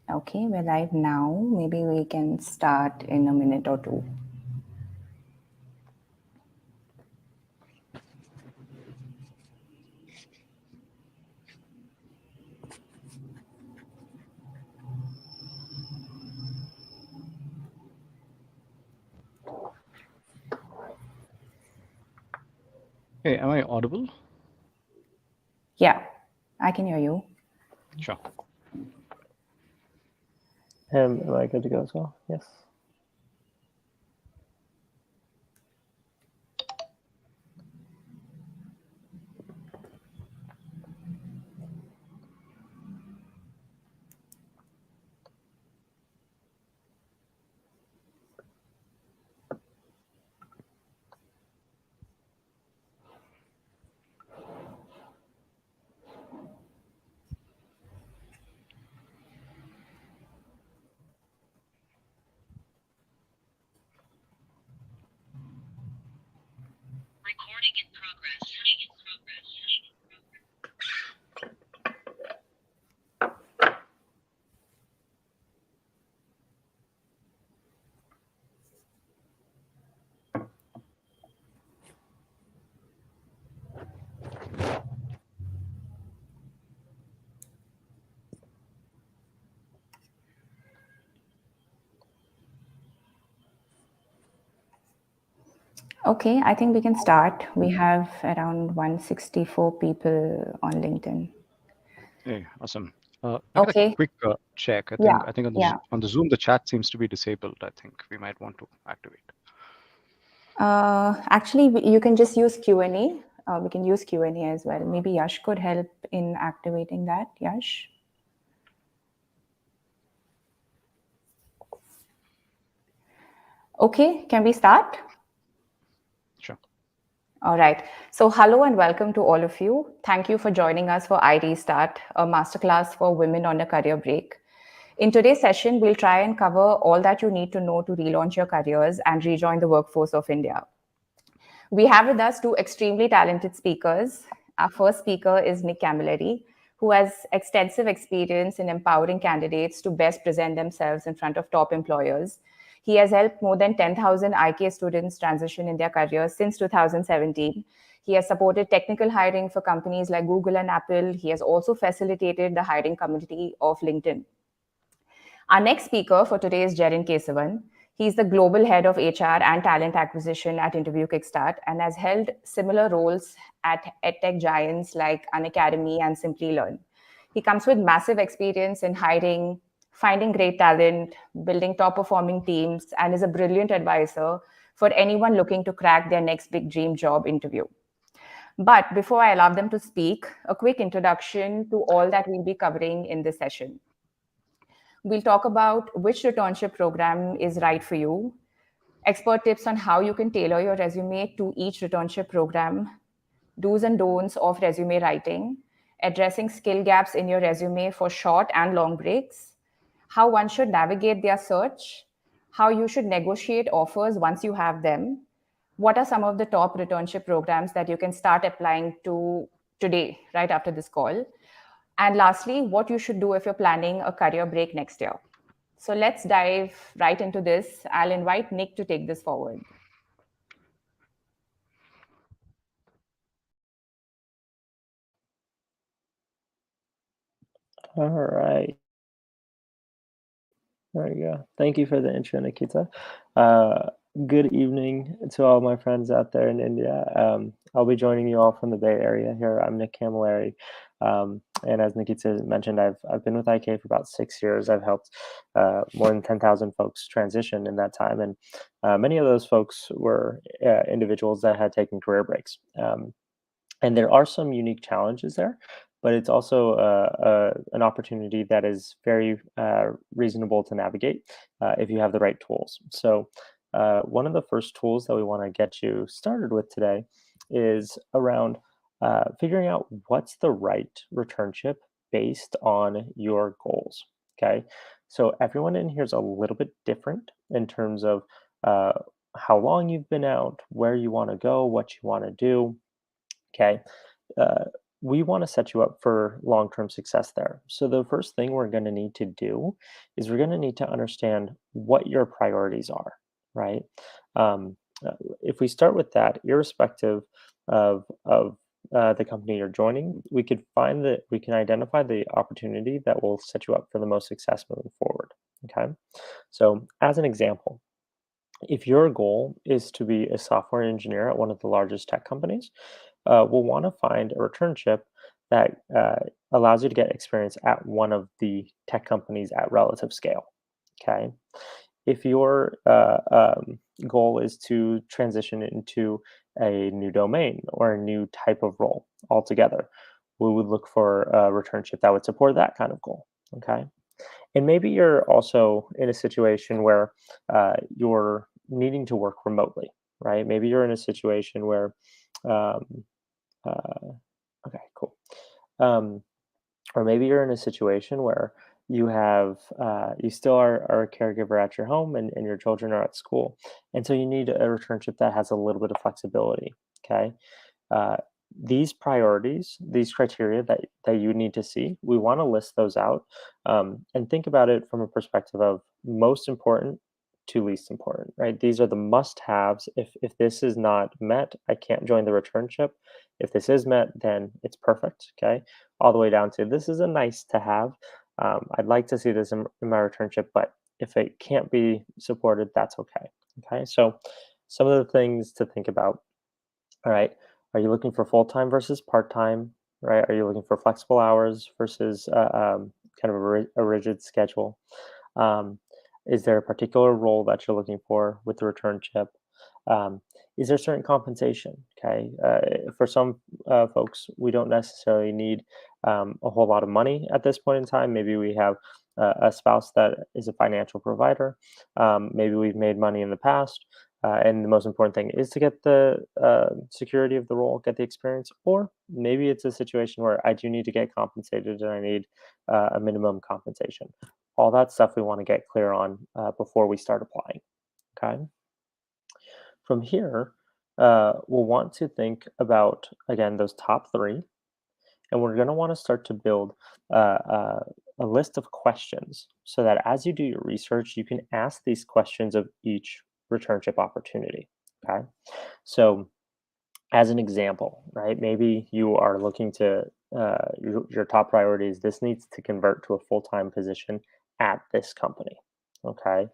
Okay, we're live now. Maybe we can start in a minute or two. Hey, am I audible? Yeah, I can hear you. Sure. Am I good to go as well? Yes. Recording in progress. Okay, I think we can start. We have around 164 people on LinkedIn. Hey, awesome. I got a Okay, quick check. I yeah, think I think yeah. on the Zoom the chat seems to be disabled. I think we might want to activate. Actually, you can just use Q&A. We can use Q&A as well. Maybe Yash could help in activating that. Yash? Okay, can we start? Sure. All right. So, hello and welcome to all of you. Thank you for joining us for iRestart, a masterclass for women on a career break. In today's session, we'll try and cover all that you need to know to relaunch your careers and rejoin the workforce of India. We have with us two extremely talented speakers. Our first speaker is Nick Camilleri, who has extensive experience in empowering candidates to best present themselves in front of top employers. He has helped more than 10,000 IK students transition in their careers since 2017. He has supported technical hiring for companies like Google and Apple. He has also facilitated the hiring community of LinkedIn. Our next speaker for today is Jaden Kesavan. He's the global head of HR and talent acquisition at Interview Kickstart and has held similar roles at edtech giants like Unacademy and Simply Learn. He comes with massive experience in hiring, finding great talent, building top performing teams, and is a brilliant advisor for anyone looking to crack their next big dream job interview. But before I allow them to speak, a quick introduction to all that we'll be covering in this session. We'll talk about which returnship program is right for you, expert tips on how you can tailor your resume to each returnship program, do's and don'ts of resume writing, addressing skill gaps in your resume for short and long breaks, how one should navigate their search, how you should negotiate offers once you have them, what are some of the top returnship programs that you can start applying to today, right after this call, and lastly, what you should do if you're planning a career break next year. So let's dive right into this. I'll invite Nick to take this forward. All right. There you go. Thank you for the intro, Nikita. Good evening to all my friends out there in India. I'll be joining you all from the Bay Area here. I'm Nick Camilleri. And as Nikita mentioned, I've been with IK for about 6 years. I've helped more than 10,000 folks transition in that time. And many of those folks were individuals that had taken career breaks. And there are some unique challenges there, but it's also an opportunity that is very reasonable to navigate if you have the right tools. So, one of the first tools that we want to get you started with today is around figuring out what's the right returnship based on your goals. Okay. So, everyone in here is a little bit different in terms of uh, how long you've been out, where you want to go, what you want to do. Okay. Uh, we want to set you up for long-term success there. So the first thing we're going to need to do is we're going to need to understand what your priorities are, right? Um, if we start with that, irrespective of the company you're joining, we can identify the opportunity that will set you up for the most success moving forward. Okay, so as an example, if your goal is to be a software engineer at one of the largest tech companies, we'll want to find a returnship that allows you to get experience at one of the tech companies at relative scale. Okay. If your goal is to transition into a new domain or a new type of role altogether, we would look for a returnship that would support that kind of goal. Okay. And maybe you're also in a situation where you're needing to work remotely, right? Maybe you're in a situation where, um, uh, okay, cool. Um, or maybe you're in a situation where you still are a caregiver at your home and your children are at school. And so you need a returnship that has a little bit of flexibility. Okay. Uh, these priorities, these criteria that you need to see, we want to list those out and think about it from a perspective of most important to least important, right? These are the must-haves. If this is not met, I can't join the returnship. If this is met, then it's perfect. Okay, all the way down to this is a nice to have. I'd like to see this in my returnship, but if it can't be supported, that's okay. Okay, so some of the things to think about. All right. Are you looking for full time versus part time? Right? Are you looking for flexible hours versus kind of a rigid schedule? Um, is there a particular role that you're looking for with the returnship? Um, is there certain compensation? Okay. For some folks, we don't necessarily need a whole lot of money at this point in time. Maybe we have a spouse that is a financial provider. Maybe we've made money in the past. And the most important thing is to get the security of the role, get the experience, or maybe it's a situation where I do need to get compensated and I need a minimum compensation. All that stuff we want to get clear on before we start applying. Okay. From here, we'll want to think about, again, those top three, and we're going to want to start to build a list of questions so that as you do your research, you can ask these questions of each returnship opportunity. Okay. So, as an example, right, maybe you are looking to, your top priority is this needs to convert to a full time position at this company. Okay.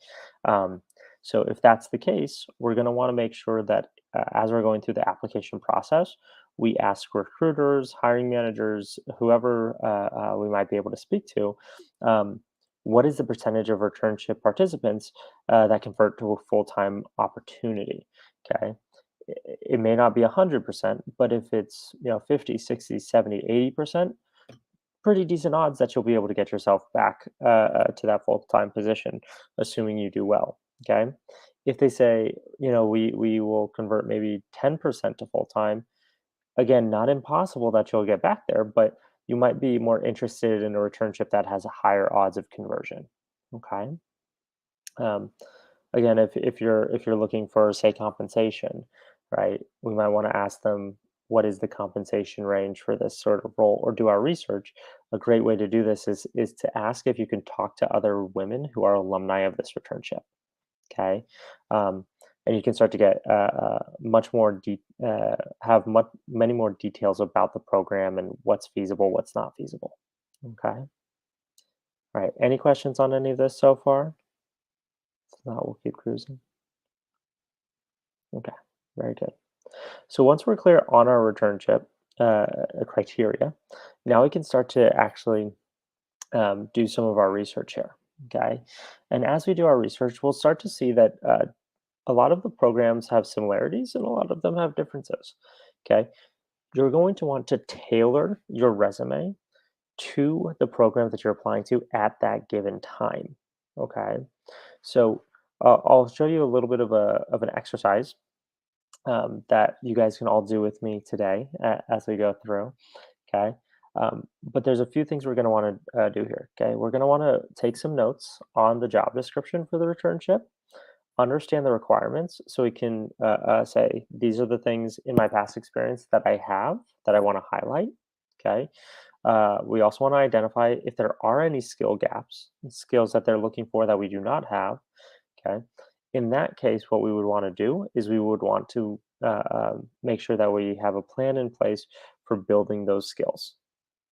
Um, so, if that's the case, we're going to want to make sure that as we're going through the application process, we ask recruiters, hiring managers, whoever we might be able to speak to, um, what is the percentage of returnship participants that convert to a full time opportunity? Okay, it may not be 100%, but if it's 50, 60, 70, 80%, pretty decent odds that you'll be able to get yourself back to that full-time position, assuming you do well. Okay. If they say, we will convert maybe 10% to full-time, again, not impossible that you'll get back there, but you might be more interested in a returnship that has a higher odds of conversion. Okay. Um, Again, if you're looking for, say, compensation, right, we might want to ask them what is the compensation range for this sort of role, or do our research. A great way to do this is to ask if you can talk to other women who are alumni of this returnship. Okay, um, and you can start to get much more have many more details about the program and what's feasible, what's not feasible. Okay, all right. Any questions on any of this so far? If not, we'll keep cruising. Okay, very good. So once we're clear on our returnship criteria, now we can start to actually do some of our research here. Okay, and as we do our research, we'll start to see that a lot of the programs have similarities and a lot of them have differences. Okay, you're going to want to tailor your resume to the program that you're applying to at that given time. Okay, so I'll show you a little bit of an exercise that you guys can all do with me today as we go through. Okay. But there's a few things we're going to want to do here. Okay. We're going to want to take some notes on the job description for the returnship, understand the requirements so we can say, these are the things in my past experience that I have that I want to highlight. Okay. We also want to identify if there are any skill gaps, skills that they're looking for that we do not have. Okay. In that case, what we would want to do is we would want to make sure that we have a plan in place for building those skills.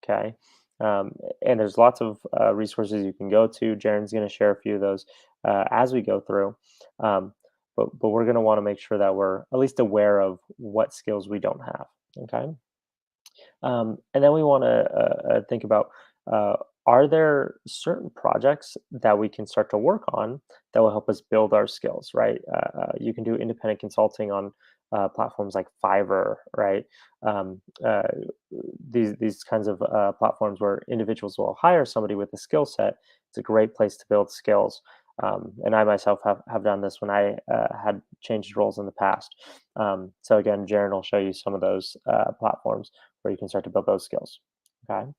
Okay. And there's lots of resources you can go to. Jaren's going to share a few of those as we go through. Um, but we're going to want to make sure that we're at least aware of what skills we don't have. Okay. And then we want to think about uh, are there certain projects that we can start to work on that will help us build our skills, right? You can do independent consulting on platforms like Fiverr, right? Um, uh, these kinds of platforms where individuals will hire somebody with a skill set. It's a great place to build skills. And I myself have done this when I had changed roles in the past. So again, Jaren will show you some of those platforms where you can start to build those skills. Okay.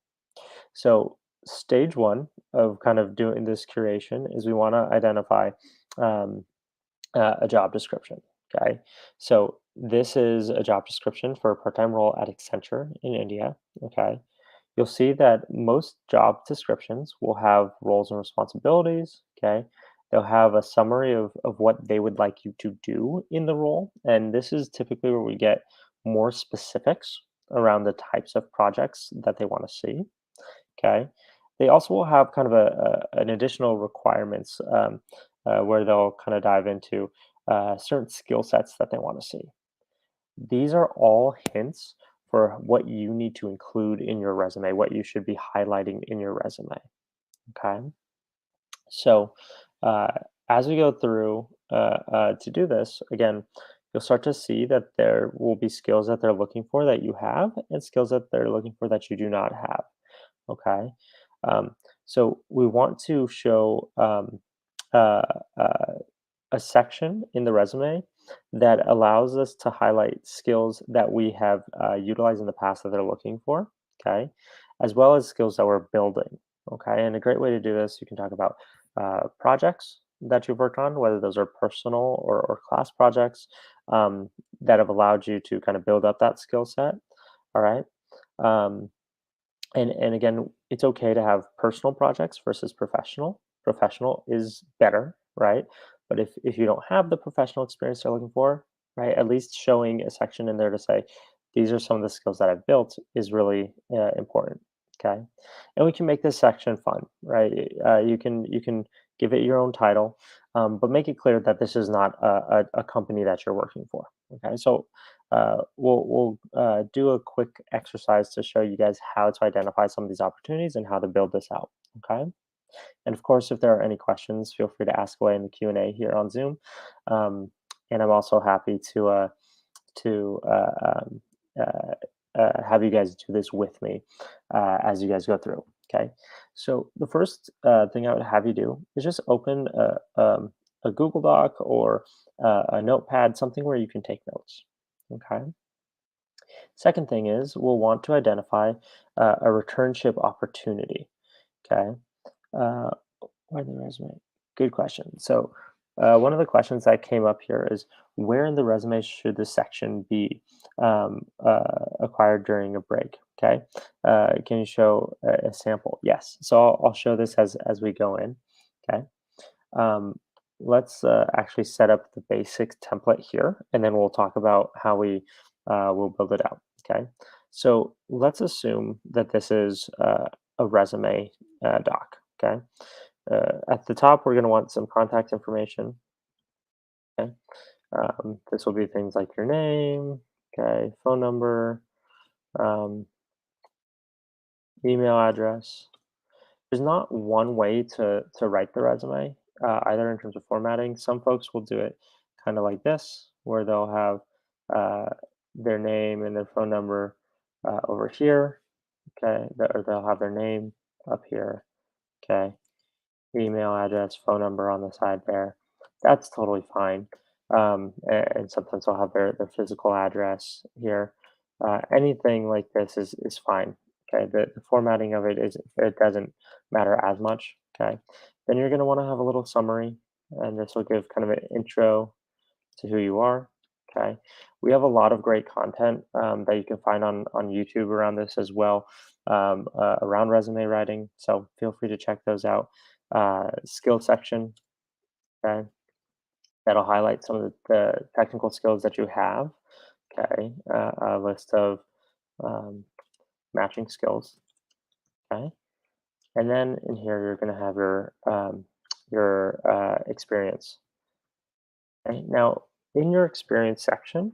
So stage one of kind of doing this curation is we want to identify um, a job description. Okay. So this is a job description for a part-time role at Accenture in India. Okay. You'll see that most job descriptions will have roles and responsibilities. Okay. They'll have a summary of what they would like you to do in the role. And this is typically where we get more specifics around the types of projects that they want to see. Okay. They also will have kind of an additional requirements where they'll kind of dive into certain skill sets that they want to see. These are all hints for what you need to include in your resume, what you should be highlighting in your resume. Okay. So uh, as we go through to do this, again, you'll start to see that there will be skills that they're looking for that you have and skills that they're looking for that you do not have. Okay. Um, so we want to show uh, uh, a section in the resume that allows us to highlight skills that we have utilized in the past that they're looking for, okay, as well as skills that we're building, okay. And a great way to do this, you can talk about projects that you've worked on, whether those are personal or class projects that have allowed you to kind of build up that skill set, all right. Um, and again, it's okay to have personal projects versus professional. Professional is better, right? But if you don't have the professional experience they're looking for, right, at least showing a section in there to say these are some of the skills that I've built is really important. Okay, and we can make this section fun, right? You can give it your own title, but make it clear that this is not a company that you're working for. Okay, so we'll do a quick exercise to show you guys how to identify some of these opportunities and how to build this out. Okay. And of course, if there are any questions, feel free to ask away in the Q&A here on Zoom. And I'm also happy to have you guys do this with me as you guys go through. Okay. So the first thing I would have you do is just open a Google Doc or a notepad, something where you can take notes. Okay. Second thing is we'll want to identify a returnship opportunity. Okay. Uh, where the resume? Good question. So one of the questions that came up here is where in the resume should this section be acquired during a break? Okay. Can you show a sample? Yes. So I'll show this as we go in. Okay. Um, let's actually set up the basic template here, and then we'll talk about how we will build it out. Okay. So let's assume that this is a resume doc. Okay. At the top, we're going to want some contact information. Okay. This will be things like your name, okay, phone number, um, email address. There's not one way to write the resume, either in terms of formatting. Some folks will do it kind of like this, where they'll have uh, their name and their phone number over here, okay, or they'll have their name up here, okay, email address, phone number on the side there. That's totally fine. And sometimes they'll have their physical address here. Anything like this is fine. Okay, the formatting of it doesn't matter as much. Okay, then you're going to want to have a little summary, and this will give kind of an intro to who you are. Okay, we have a lot of great content that you can find on YouTube around this as well, around resume writing. So feel free to check those out. Skill section, okay, that'll highlight some of the technical skills that you have. Okay, a list of um, matching skills. Okay, and then in here you're going to have your experience. Okay, now in your experience section,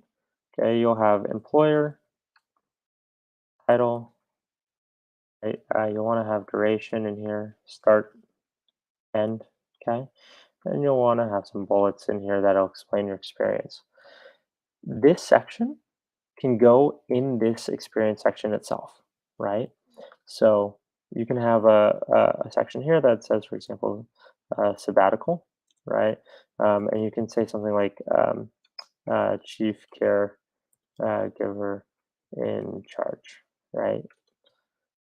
okay, you'll have employer, title, right? You'll want to have duration in here, start, end, okay? And you'll want to have some bullets in here that'll explain your experience. This section can go in this experience section itself, right? So you can have a section here that says, for example, sabbatical, right? And you can say something like chief care giver in charge, right?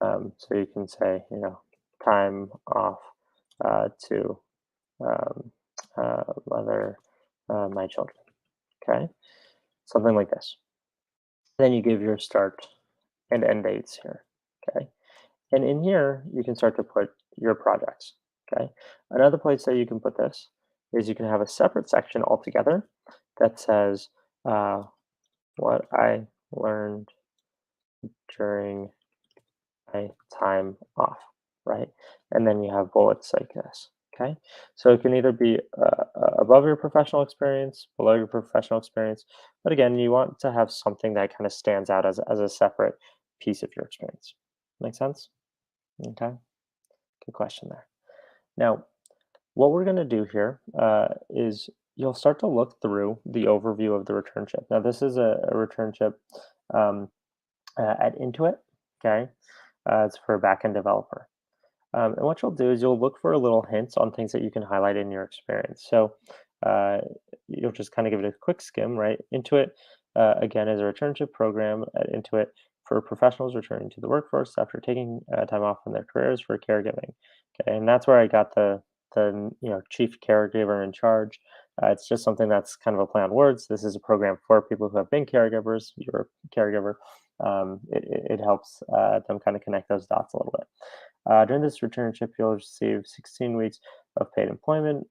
So you can say, time off to um, mother my children, okay? Something like this. Then you give your start and end dates here, okay? And in here, you can start to put your projects, okay? Another place that you can put this is you can have a separate section altogether that says what I learned during my time off, right? And then you have bullets like this, okay? So it can either be above your professional experience, below your professional experience, but again, you want to have something that kind of stands out as a separate piece of your experience. Make sense? Okay, good question there. Now, what we're going to do here is you'll start to look through the overview of the returnship. Now, this is a returnship um, at Intuit, okay? It's for a backend developer. And what you'll do is you'll look for a little hints on things that you can highlight in your experience. So uh, you'll just kind of give it a quick skim, right? Intuit, again, is a returnship program at Intuit for professionals returning to the workforce after taking time off from their careers for caregiving. Okay, and that's where I got the chief caregiver in charge. It's just something that's kind of a play on words. This is a program for people who have been caregivers. You're a caregiver. It helps them kind of connect those dots a little bit. During this returnship, you'll receive 16 weeks of paid employment,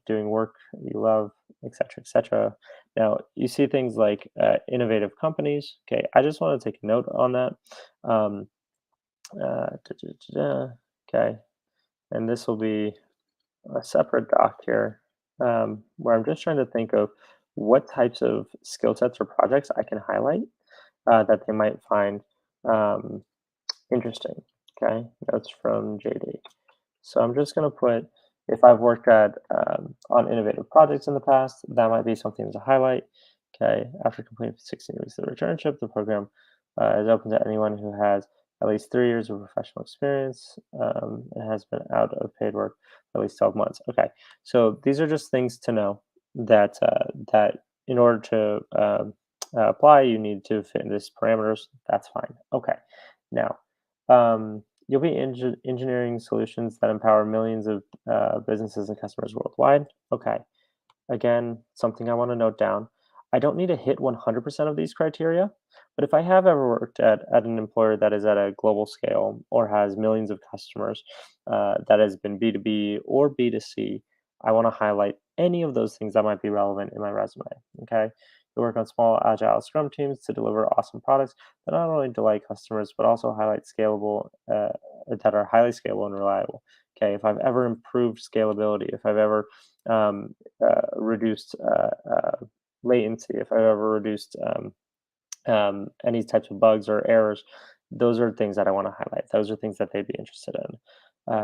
doing work you love, etc., etc. Now, you see things like innovative companies. Okay, I just want to take a note on that. Um, okay, and this will be a separate doc here where I'm just trying to think of what types of skill sets or projects I can highlight that they might find um, interesting. Okay, notes from JD. So I'm just going to put, if I've worked on innovative projects in the past, that might be something to highlight. Okay, after completing 16 weeks of returnship, the program is open to anyone who has at least 3 years of professional experience and has been out of paid work for at least 12 months. Okay, so these are just things to know that that in order to apply, you need to fit in these parameters. That's fine. Okay, now you'll be engineering solutions that empower millions of businesses and customers worldwide. Okay. Again, something I want to note down. I don't need to hit 100% of these criteria, but if I have ever worked at an employer that is at a global scale or has millions of customers that has been B2B or B2C, I want to highlight any of those things that might be relevant in my resume. Okay. You work on small, agile Scrum teams to deliver awesome products that not only delight customers, but also highlight that are highly scalable and reliable. Okay. If I've ever improved scalability, if I've ever reduced latency, if I've ever reduced any types of bugs or errors, those are things that I want to highlight. Those are things that they'd be interested in.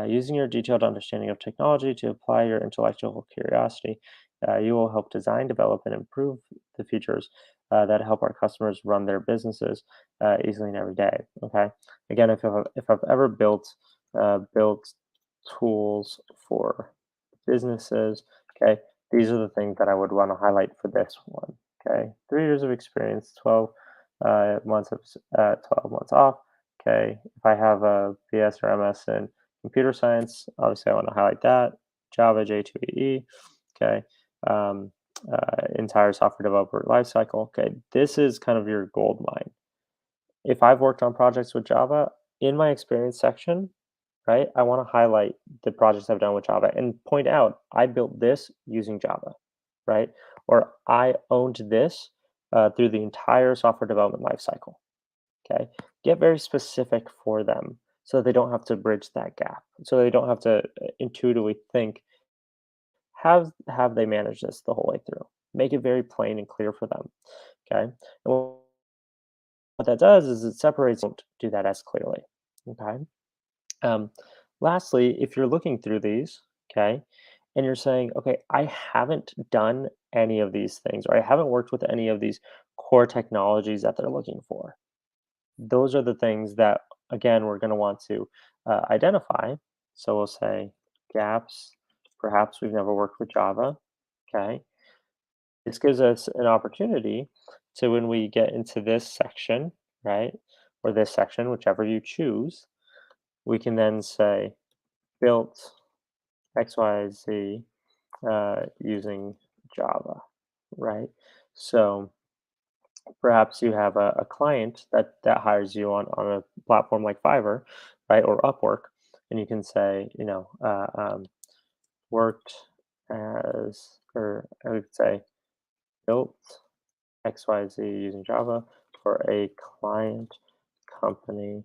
Using your detailed understanding of technology to apply your intellectual curiosity, you will help design, develop, and improve the features that help our customers run their businesses easily and every day. Okay. Again, if I've ever built tools for businesses, okay, these are the things that I would want to highlight for this one. Okay, 3 years of experience, 12 months off. Okay, if I have a BS or MS in computer science, obviously I want to highlight that. Java J2EE. Okay, entire software developer lifecycle. Okay, this is kind of your gold mine. If I've worked on projects with Java, in my experience section, right, I want to highlight the projects I've done with Java and point out I built this using Java, right? Or I owned this through the entire software development lifecycle. Okay, get very specific for them so they don't have to bridge that gap. So they don't have to intuitively think, have they managed this the whole way through? Make it very plain and clear for them. Okay, and what that does is it separates. Don't do that as clearly. Okay. Um, Lastly, if you're looking through these, okay, and you're saying, okay, I haven't done any of these things, or I haven't worked with any of these core technologies that they're looking for. Those are the things that, again, we're going to want to identify. So we'll say gaps. Perhaps we've never worked with Java. Okay. This gives us an opportunity to, when we get into this section, right, or this section, whichever you choose, we can then say built XYZ using Java, right? So perhaps you have a client that hires you on a platform like Fiverr, right, or Upwork, and you can say, worked as, or I would say built XYZ using Java for a client company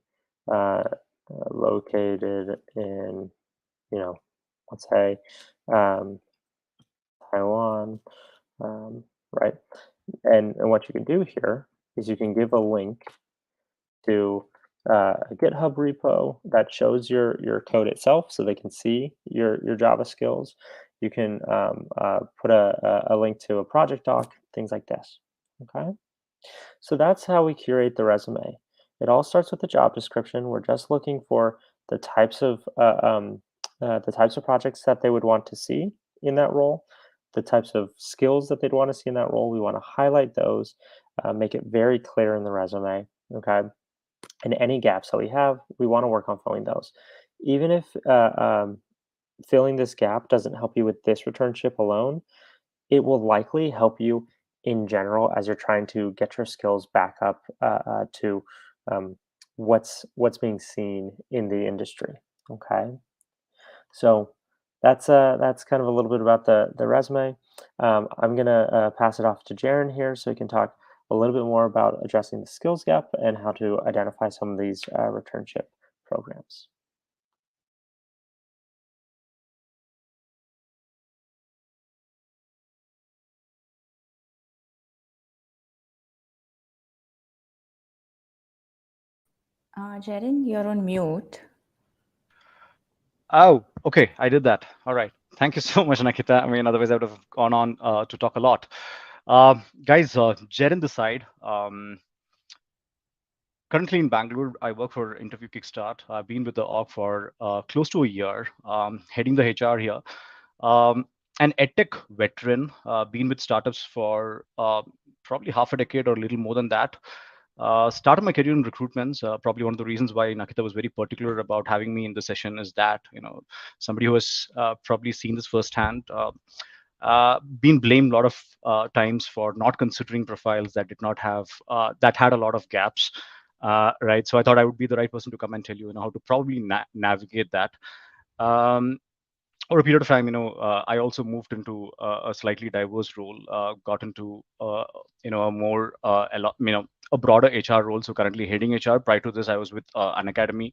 located in, let's say, um, Taiwan, right? And what you can do here is you can give a link to a GitHub repo that shows your code itself, so they can see your Java skills. You can put a link to a project doc, things like this. Okay, so that's how we curate the resume. It all starts with the job description. We're just looking for the types of projects that they would want to see in that role, the types of skills that they'd want to see in that role. We want to highlight those, make it very clear in the resume. Okay, and any gaps that we have, we want to work on filling those. Even if filling this gap doesn't help you with this returnship alone, it will likely help you in general as you're trying to get your skills back up to um, what's being seen in the industry. Okay, so that's kind of a little bit about the resume. I'm gonna pass it off to Jaron here so he can talk a little bit more about addressing the skills gap and how to identify some of these returnship programs. Jaden, you're on mute. Oh, okay. I did that. All right. Thank you so much, Nakita. I mean, otherwise I would have gone on to talk a lot. Guys, Jaden this side. Currently in Bangalore, I work for Interview Kickstart. I've been with the org for close to a year, heading the HR here. An edtech veteran, been with startups for probably half a decade or a little more than that. Started my career in recruitments. Probably one of the reasons why Nakita was very particular about having me in the session is that, somebody who has probably seen this firsthand. Been blamed a lot of times for not considering profiles that did not have that had a lot of gaps, right? So I thought I would be the right person to come and tell you, how to probably navigate that. Over a period of time, I also moved into a slightly diverse role, got into a more a broader HR role. So currently heading HR. Prior to this, I was with an academy.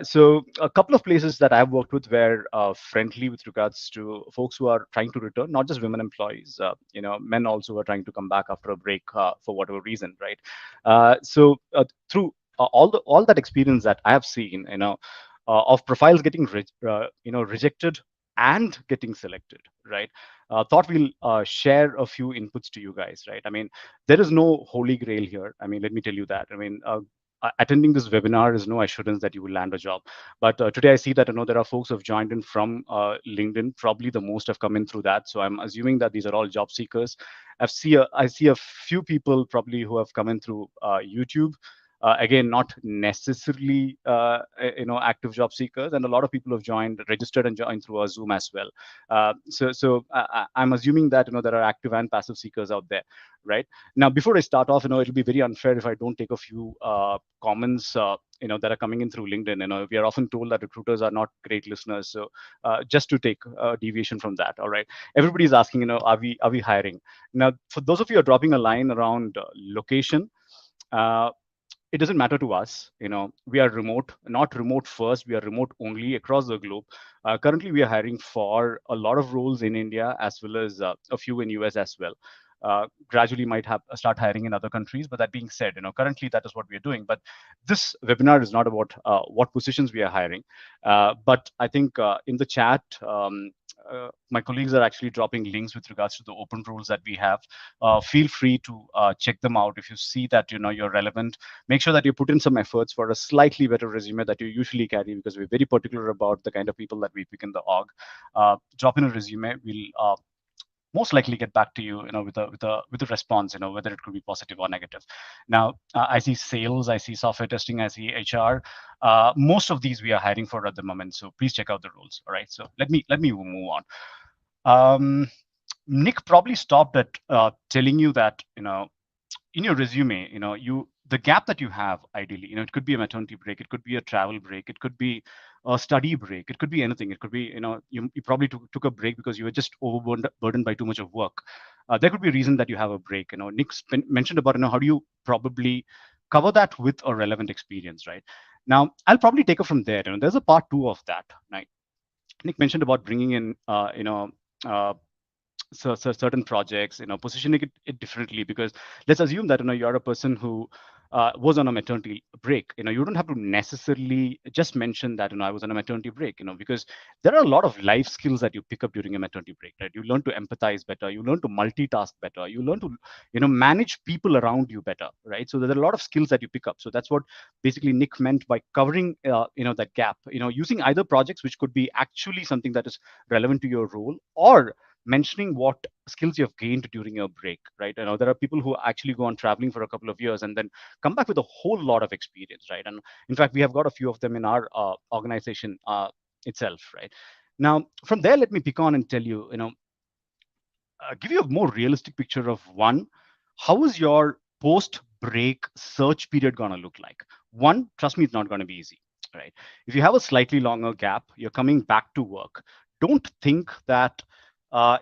So a couple of places that I've worked with were friendly with regards to folks who are trying to return, not just women employees, men also are trying to come back after a break for whatever reason, right? So through all that experience that I have seen, of profiles getting rejected and getting selected, right? Thought we'll share a few inputs to you guys, right? I mean, there is no holy grail here. I mean, let me tell you that. I mean, attending this webinar is no assurance that you will land a job. But today I see that there are folks who have joined in from LinkedIn. Probably the most have come in through that. So I'm assuming that these are all job seekers. I see a few people probably who have come in through YouTube. Again, not necessarily active job seekers, and a lot of people have registered and joined through our Zoom as well. I'm assuming that there are active and passive seekers out there, right? Now, before I start off, it'll be very unfair if I don't take a few comments that are coming in through LinkedIn. We are often told that recruiters are not great listeners. So just to take a deviation from that, all right. Everybody's asking, are we hiring? Now, for those of you who are dropping a line around location, uh, it doesn't matter to us. We are remote, not remote first. We are remote only across the globe. Currently, we are hiring for a lot of roles in India as well as a few in US as well. Gradually might have start hiring in other countries. But that being said, currently that is what we are doing. But this webinar is not about what positions we are hiring. But I think in the chat, my colleagues are actually dropping links with regards to the open roles that we have. Feel free to check them out. If you see that you're relevant, make sure that you put in some efforts for a slightly better resume that you usually carry, because we're very particular about the kind of people that we pick in the org. Drop in a resume. We'll most likely get back to you, with a response, whether it could be positive or negative. Now, I see sales, I see software testing, I see HR. Most of these we are hiring for at the moment. So please check out the roles. All right. So let me move on. Nick probably stopped at telling you that in your resume, the gap that you have, ideally, it could be a maternity break, it could be a travel break, it could be a study break, it could be anything. It could be, you probably took a break because you were just overburdened by too much of work. There could be a reason that you have a break. Nick mentioned about, how do you probably cover that with a relevant experience, right? Now, I'll probably take it from there. There's a part two of that, right? Nick mentioned about bringing in, uh, certain projects, positioning it differently, because let's assume that you're a person who was on a maternity break. You don't have to necessarily just mention that I was on a maternity break, because there are a lot of life skills that you pick up during a maternity break, right? You learn to empathize better, you learn to multitask better, you learn to manage people around you better, right? So there are a lot of skills that you pick up. So that's what basically Nick meant by covering that gap, using either projects which could be actually something that is relevant to your role, or mentioning what skills you have gained during your break, right? There are people who actually go on traveling for a couple of years and then come back with a whole lot of experience, right? And in fact, we have got a few of them in our organization itself, right? Now, from there, let me pick on and tell you, give you a more realistic picture of one, how is your post break search period going to look like? One, trust me, it's not going to be easy, right? If you have a slightly longer gap, you're coming back to work, don't think that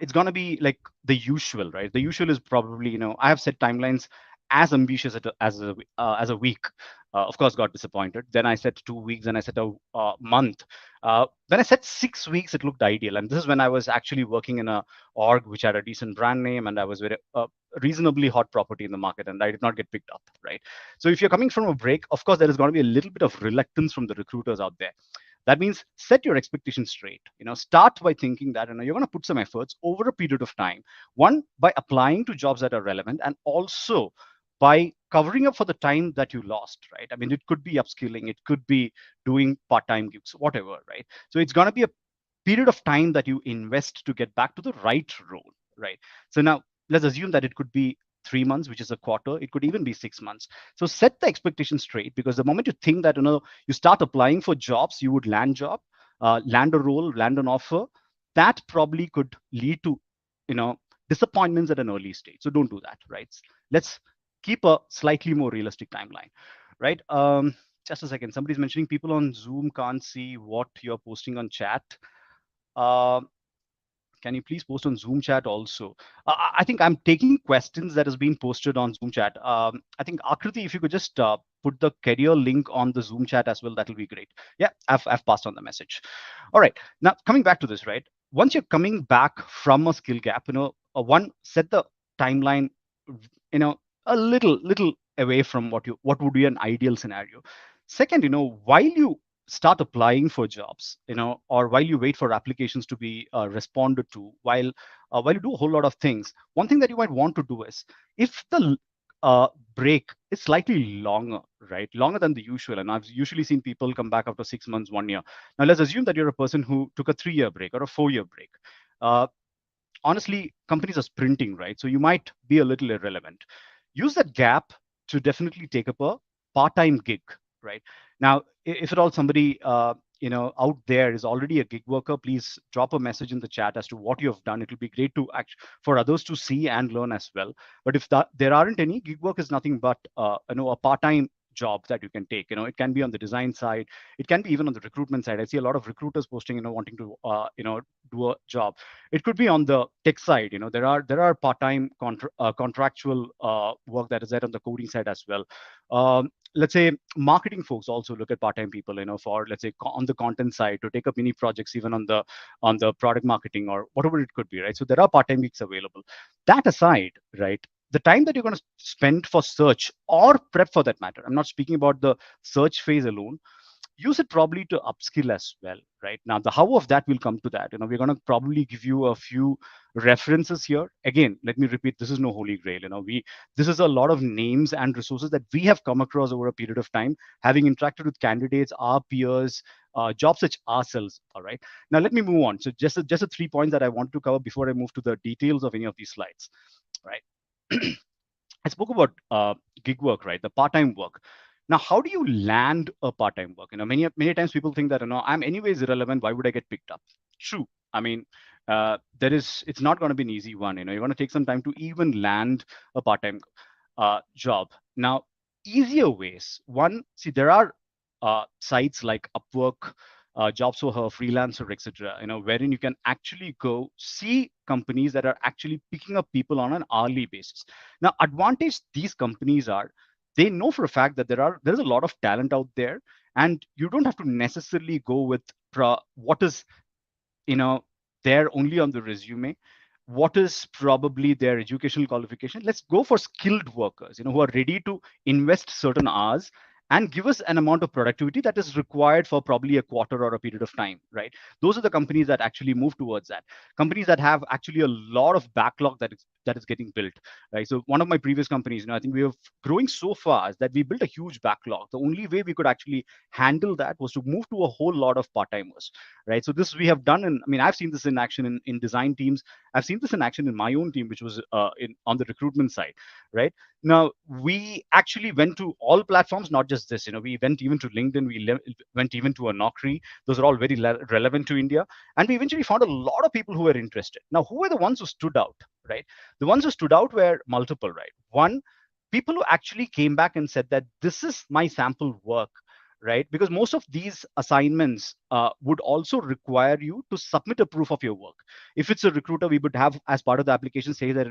it's going to be like the usual, right? The usual is probably, I have set timelines as ambitious as a week. Of course, got disappointed. Then I set 2 weeks, and I set a month. When I set 6 weeks, it looked ideal. And this is when I was actually working in a org which had a decent brand name, and I was very reasonably hot property in the market, and I did not get picked up, right? So if you're coming from a break, of course, there is going to be a little bit of reluctance from the recruiters out there. That means set your expectations straight. Start by thinking that you're going to put some efforts over a period of time. One, by applying to jobs that are relevant, and also by covering up for the time that you lost, right? I mean, it could be upskilling, it could be doing part-time gigs, whatever, right? So it's going to be a period of time that you invest to get back to the right role, right? So now let's assume that it could be 3 months, which is a quarter. It could even be 6 months. So set the expectation straight, because the moment you think that you start applying for jobs, you would land a role, land an offer, that probably could lead to disappointments at an early stage. So don't do that, right? Let's keep a slightly more realistic timeline, right? Just a second. Somebody's mentioning people on Zoom can't see what you're posting on chat. Can you please post on Zoom chat also? I think I'm taking questions that has been posted on Zoom chat. I think Akriti, if you could just put the career link on the Zoom chat as well, that'll be great. Yeah, I've passed on the message. All right, now coming back to this, right? Once you're coming back from a skill gap, one, set the timeline, a little away from what would be an ideal scenario. Second, while you start applying for jobs, or while you wait for applications to be responded to, while you do a whole lot of things, one thing that you might want to do is, if the break is slightly longer, right? Longer than the usual. And I've usually seen people come back after 6 months, 1 year. Now, let's assume that you're a person who took a 3-year break or a 4-year break. Honestly, companies are sprinting, right? So you might be a little irrelevant. Use that gap to definitely take up a part-time gig, right? Now, if at all somebody out there is already a gig worker, please drop a message in the chat as to what you have done. It will be great to for others to see and learn as well. But if there aren't any, gig work is nothing but a part-time job that you can take. It can be on the design side, it can be even on the recruitment side. I see a lot of recruiters posting, wanting to do a job. It could be on the tech side. There are part-time contractual work that is there on the coding side as well. Let's say marketing folks also look at part-time people, for, let's say, on the content side, to take up mini projects, even on the product marketing or whatever it could be, right? So there are part-time gigs available. That aside, right, the time that you're going to spend for search or prep, for that matter, I'm not speaking about the search phase alone, use it probably to upskill as well, right? Now, the how of that will come to that. We're going to probably give you a few references here. Again, let me repeat, this is no holy grail. This is a lot of names and resources that we have come across over a period of time, having interacted with candidates, our peers, job search ourselves. All right. Now, let me move on. So just a 3 points that I want to cover before I move to the details of any of these slides, right? I spoke about gig work, right? The part-time work. Now, how do you land a part-time work? Many times people think that, I'm anyways irrelevant. Why would I get picked up? True. I mean, it's not going to be an easy one. You're going to take some time to even land a part-time job. Now, easier ways. One, see, there are sites like Upwork, Jobs for Her, Freelancer, etc. Wherein you can actually go see companies that are actually picking up people on an hourly basis. Now, advantage these companies are, they know for a fact that there's a lot of talent out there, and you don't have to necessarily go with what is there only on the resume, what is probably their educational qualification. Let's go for skilled workers, who are ready to invest certain hours and give us an amount of productivity that is required for probably a quarter or a period of time, right? Those are the companies that actually move towards that. Companies that have actually a lot of backlog that is getting built, right? So one of my previous companies, I think we were growing so fast that we built a huge backlog. The only way we could actually handle that was to move to a whole lot of part-timers, right? So this we have done, and I've seen this in action in design teams. I've seen this in action in my own team, which was on the recruitment side, right? Now, we actually went to all platforms, not just this. We went even to LinkedIn, went even to a Naukri. Those are all very relevant to India. And we eventually found a lot of people who were interested. Now, who were the ones who stood out, right? The ones who stood out were multiple, right? One, people who actually came back and said that this is my sample work, right? Because most of these assignments would also require you to submit a proof of your work. If it's a recruiter, we would have, as part of the application, say that,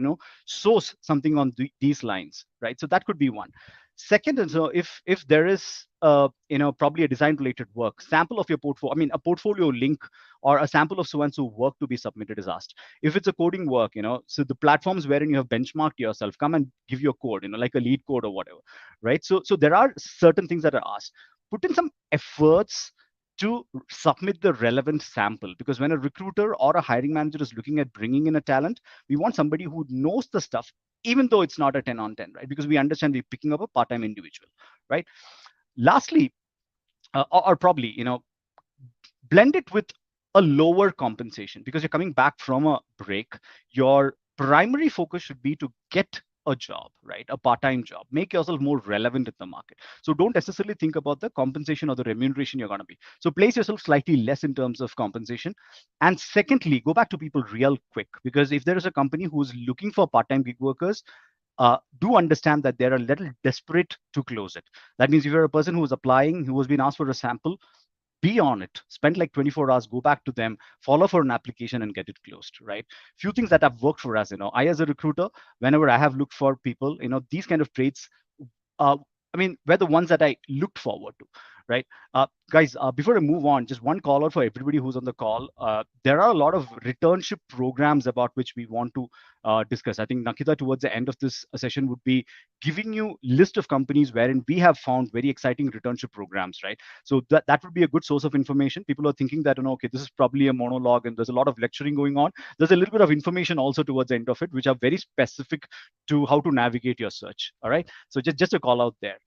source something on these lines, right? So that could be one. Second, and so if there is probably a design related work, sample of your portfolio, a portfolio link or a sample of so and so work to be submitted is asked. If it's a coding work, so the platforms wherein you have benchmarked yourself, come and give your code, like a lead code or whatever, right? So there are certain things that are asked. Put in some efforts to submit the relevant sample, because when a recruiter or a hiring manager is looking at bringing in a talent, we want somebody who knows the stuff, even though it's not a 10 on 10, right? Because we understand we're picking up a part-time individual, right? Lastly, or probably, blend it with a lower compensation, because you're coming back from a break. Your primary focus should be to get a job, right? A part-time job. Make yourself more relevant in the market. So don't necessarily think about the compensation or the remuneration you're going to be. So place yourself slightly less in terms of compensation. And secondly, go back to people real quick, because if there is a company who's looking for part-time gig workers, do understand that they're a little desperate to close it. That means if you're a person who is applying, who has been asked for a sample, be on it. Spend like 24 hours, go back to them, follow for an application and get it closed, right? Few things that have worked for us. I, as a recruiter, whenever I have looked for people, these kind of traits, uh, were the ones that I looked forward to, right? Guys, before I move on, just one call out for everybody who's on the call. There are a lot of returnship programs about which we want to discuss. I think Nakita, towards the end of this session, would be giving you list of companies wherein we have found very exciting returnship programs, right? So that would be a good source of information. People are thinking that, okay, this is probably a monologue and there's a lot of lecturing going on. There's a little bit of information also towards the end of it, which are very specific to how to navigate your search. All right. So just a call out there.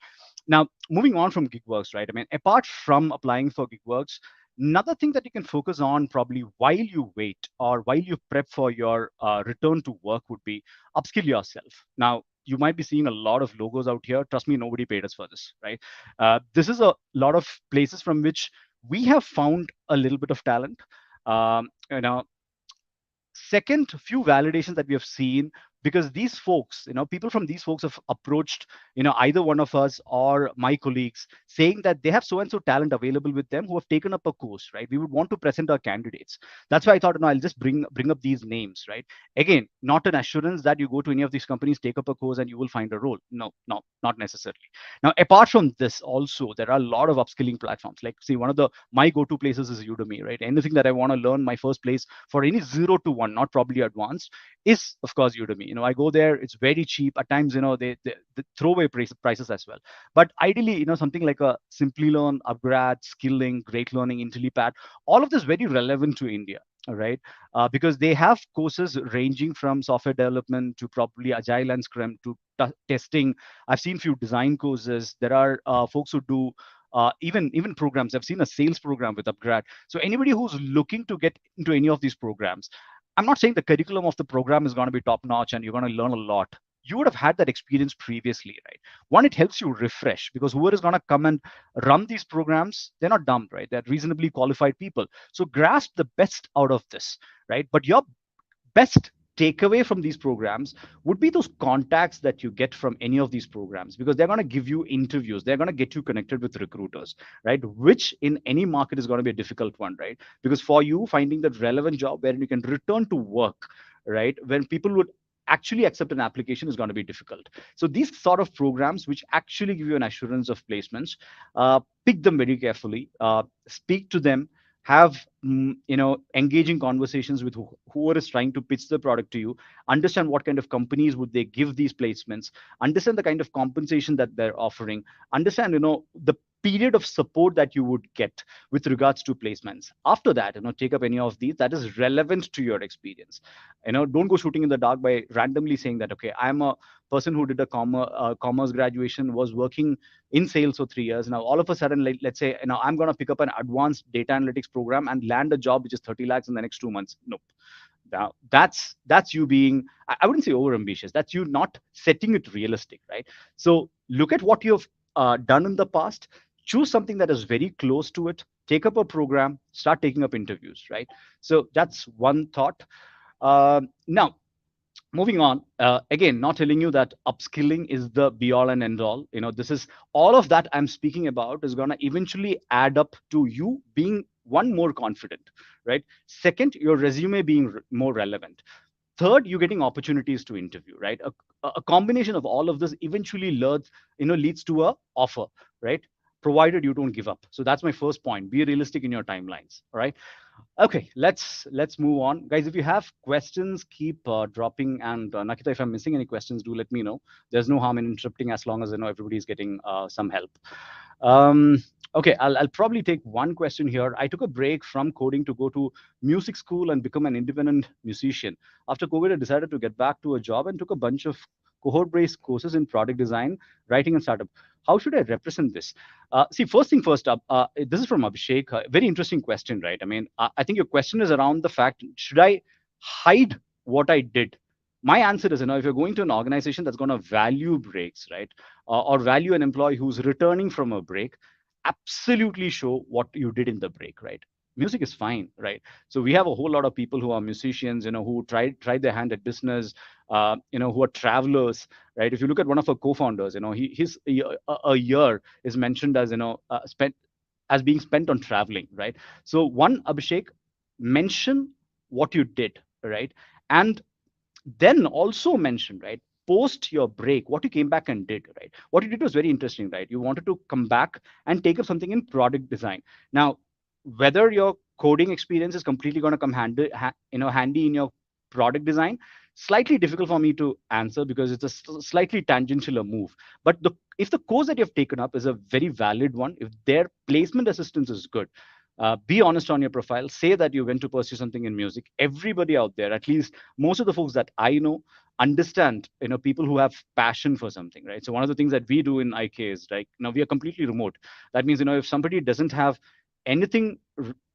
Now, moving on from GigWorks, right? Apart from applying for GigWorks, another thing that you can focus on probably while you wait or while you prep for your return to work would be upskill yourself. Now, you might be seeing a lot of logos out here. Trust me, nobody paid us for this, right? This is a lot of places from which we have found a little bit of talent. You know, second, few validations that we have seen, because these folks, people from these folks have approached, either one of us or my colleagues, saying that they have so and so talent available with them who have taken up a course, right? We would want to present our candidates. That's why I thought, I'll just bring up these names, right? Again, not an assurance that you go to any of these companies, take up a course, and you will find a role. No, no, not necessarily. Now, apart from this, also there are a lot of upskilling platforms. Like, see, one of the my go-to places is Udemy, right? Anything that I want to learn, my first place for any 0 to 1, not probably advanced, is of course Udemy. I go there, it's very cheap. At times, they throw away prices as well. But ideally, something like a Simply Learn, Upgrad, Skilling, Great Learning, IntelliPad, all of this very relevant to India. All right, because they have courses ranging from software development to probably Agile and Scrum to testing. I've seen few design courses. There are folks who do even programs. I've seen a sales program with Upgrad. So anybody who's looking to get into any of these programs, I'm not saying the curriculum of the program is going to be top notch and you're going to learn a lot. You would have had that experience previously, right? One, it helps you refresh, because whoever is going to come and run these programs, they're not dumb, right? They're reasonably qualified people. So grasp the best out of this, right? But your best takeaway from these programs would be those contacts that you get from any of these programs, because they're going to give you interviews, they're going to get you connected with recruiters, right? Which in any market is going to be a difficult one, right? Because for you, finding that relevant job where you can return to work, right, when people would actually accept an application, is going to be difficult. So these sort of programs which actually give you an assurance of placements, pick them very carefully, speak to them, have engaging conversations with whoever is trying to pitch the product to you, understand what kind of companies would they give these placements, understand the kind of compensation that they're offering, understand the period of support that you would get with regards to placements. After that, take up any of these that is relevant to your experience. Don't go shooting in the dark by randomly saying that, okay, I'm a person who did a commerce graduation, was working in sales for 3 years. Now, all of a sudden, let's say, I'm going to pick up an advanced data analytics program and land a job which is 30 lakhs in the next 2 months. Nope. Now, that's you being, I wouldn't say over ambitious. That's you not setting it realistic, right? So look at what you've done in the past. Choose something that is very close to it. Take up a program. Start taking up interviews, right? So that's one thought. Now, moving on, again, not telling you that upskilling is the be all and end all. This is all of that I'm speaking about is going to eventually add up to you being, one, more confident, right? Second, your resume being more relevant. Third, you're getting opportunities to interview, right? A combination of all of this eventually leads to a offer, right? Provided you don't give up. So that's my first point. Be realistic in your timelines. All right. Okay, let's move on, guys. If you have questions, keep dropping. And Nakita, if I'm missing any questions, do let me know. There's no harm in interrupting as long as everybody's getting some help. Okay, I'll probably take one question here. I took a break from coding to go to music school and become an independent musician. After COVID, I decided to get back to a job and took a bunch of cohort-based courses in product design, writing, and startup. How should I represent this? See, first thing first up, this is from Abhishek. Very interesting question, right? I mean, I think your question is around the fact, should I hide what I did? My answer is, if you're going to an organization that's going to value breaks, right, or value an employee who's returning from a break, absolutely show what you did in the break, right? Music is fine, right? So we have a whole lot of people who are musicians, who tried their hand at business, who are travelers, right? If you look at one of our co-founders, his a year is mentioned as spent as being spent on traveling, right? So one, Abhishek, mention what you did, right? And then also mention, right, post your break, what you came back and did, right? What you did was very interesting, right? You wanted to come back and take up something in product design. Now, whether your coding experience is completely going to come handy in your product design, slightly difficult for me to answer because it's a slightly tangential move. But if the course that you've taken up is a very valid one, if their placement assistance is good, be honest on your profile. Say that you went to pursue something in music. Everybody out there, at least most of the folks that I know, understand, people who have passion for something, right? So one of the things that we do in IK is, like, now we are completely remote. That means, if somebody doesn't have anything,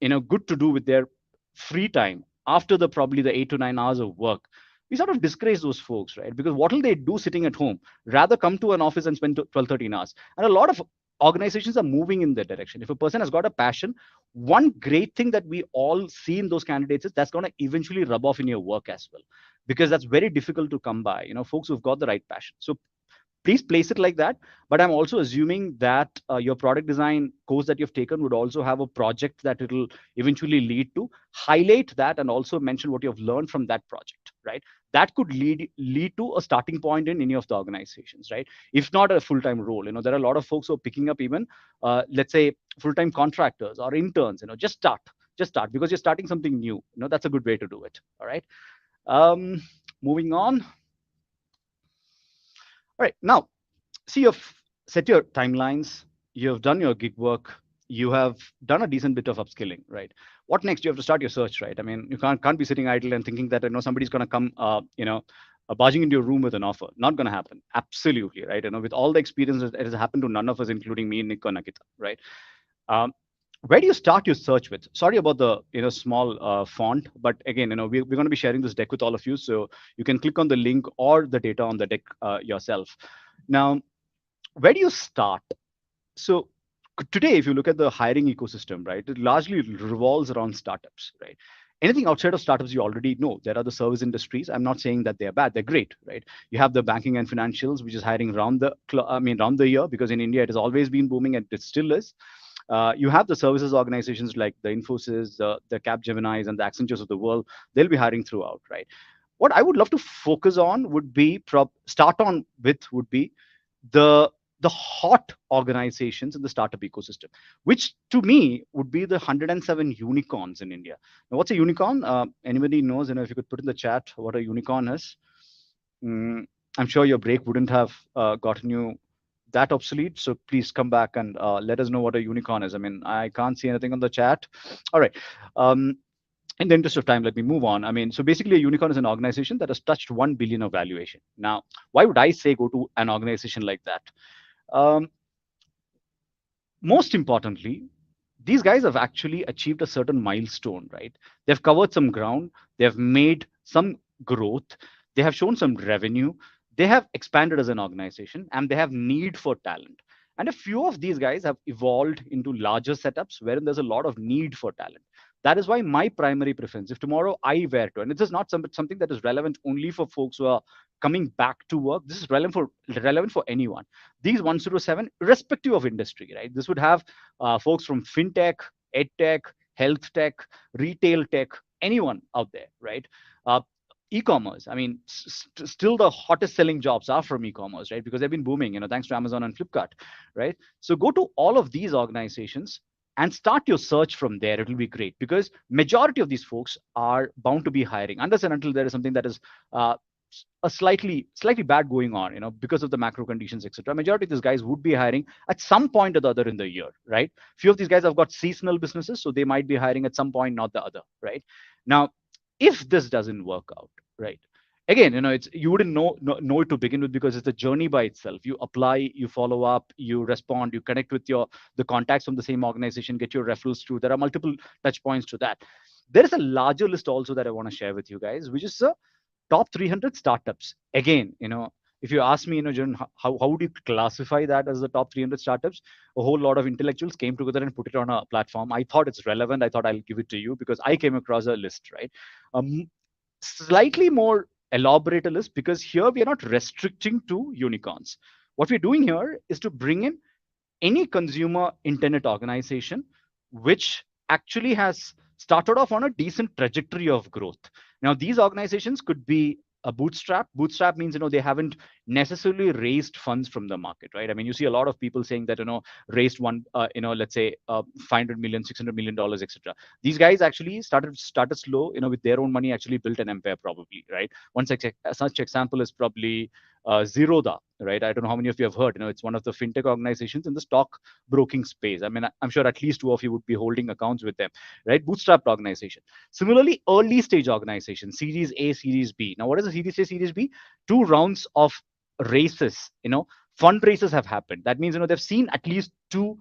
good to do with their free time after probably the 8 to 9 hours of work, we sort of discourage those folks, right? Because what will they do sitting at home? Rather come to an office and spend 12, 13 hours. And a lot of organizations are moving in that direction. If a person has got a passion, one great thing that we all see in those candidates is that's going to eventually rub off in your work as well, because that's very difficult to come by, folks who've got the right passion. So please place it like that. But I'm also assuming that your product design course that you've taken would also have a project that it'll eventually lead to. Highlight that and also mention what you've learned from that project, right? That could lead to a starting point in any of the organizations, right? If not a full-time role, there are a lot of folks who are picking up even let's say full-time contractors or interns. Just start because you're starting something new. That's a good way to do it. All right. Moving on. All right, now see, you've set your timelines, you've done your gig work, you have done a decent bit of upskilling, right? What next? You have to start your search, right? I mean, you can't be sitting idle and thinking that somebody's going to come barging into your room with an offer. Not going to happen. Absolutely, right? With all the experience that has happened to none of us, including me, Nick, or Nakita, right? um, where do you start your search with? Sorry about the small font, but again, we're going to be sharing this deck with all of you, so you can click on the link or the data on the deck yourself. Now, where do you start? So today, if you look at the hiring ecosystem, right, it largely revolves around startups, right? Anything outside of startups, you already know. There are the service industries. I'm not saying that they're bad; they're great, right? You have the banking and financials, which is hiring round the year, because in India it has always been booming and it still is. You have the services organizations like the Infosys, the Capgeminis, and the Accentures of the world. They'll be hiring throughout, right? What I would love to focus on would be the hot organizations in the startup ecosystem, which to me would be the 107 unicorns in India. Now, what's a unicorn? Anybody knows? If you could put in the chat what a unicorn is. I'm sure your break wouldn't have gotten you that obsolete. So please come back and let us know what a unicorn is. I mean, I can't see anything on the chat. All right. In the interest of time, let me move on. I mean, so basically, a unicorn is an organization that has touched 1 billion of valuation. Now, why would I say go to an organization like that? Um, Most importantly, these guys have actually achieved a certain milestone, right? They've covered some ground, they've made some growth, they have shown some revenue, they have expanded as an organization, and they have need for talent. And a few of these guys have evolved into larger setups wherein there's a lot of need for talent. That is why my primary preference, if tomorrow I were to, and this is not something that is relevant only for folks who are coming back to work, this is relevant for anyone. These 107, irrespective of industry, right? This would have folks from fintech, edtech, health tech, retail tech, anyone out there, right? Uh, E-commerce. I mean, still the hottest selling jobs are from e-commerce, right? Because they've been booming, thanks to Amazon and Flipkart, right? So go to all of these organizations and start your search from there. It will be great because majority of these folks are bound to be hiring, unless and until there is something that is a slightly bad going on, because of the macro conditions, etc. Majority of these guys would be hiring at some point or the other in the year, right? Few of these guys have got seasonal businesses, so they might be hiring at some point, not the other, right? Now, if this doesn't work out, right? Again, it's you wouldn't know it to begin with because it's a journey by itself. You apply, you follow up, you respond, you connect with the contacts from the same organization, get your referrals through. There are multiple touch points to that. There is a larger list also that I want to share with you guys, which is top 300 startups. Again, if you ask me, Jaden, how would you classify that as the top 300 startups? A whole lot of intellectuals came together and put it on a platform. I thought it's relevant. I thought I'll give it to you because I came across a list, right? Slightly more elaborate a list because here we are not restricting to unicorns. What we're doing here is to bring in any consumer internet organization which actually has started off on a decent trajectory of growth. Now, these organizations could be a bootstrap. Bootstrap means, they haven't necessarily raised funds from the market, right? I mean, you see a lot of people saying that, raised one, let's say 500 million, $600 million, etc. These guys actually started slow, with their own money, actually built an empire probably, right? One such example is probably Zerodha, right? I don't know how many of you have heard, it's one of the fintech organizations in the stock broking space. I mean, I'm sure at least two of you would be holding accounts with them, right? Bootstrapped organization. Similarly, early stage organization, Series A, Series B. Now, what is a Series A, Series B? 2 rounds of races, fundraisers have happened. That means, they've seen at least 2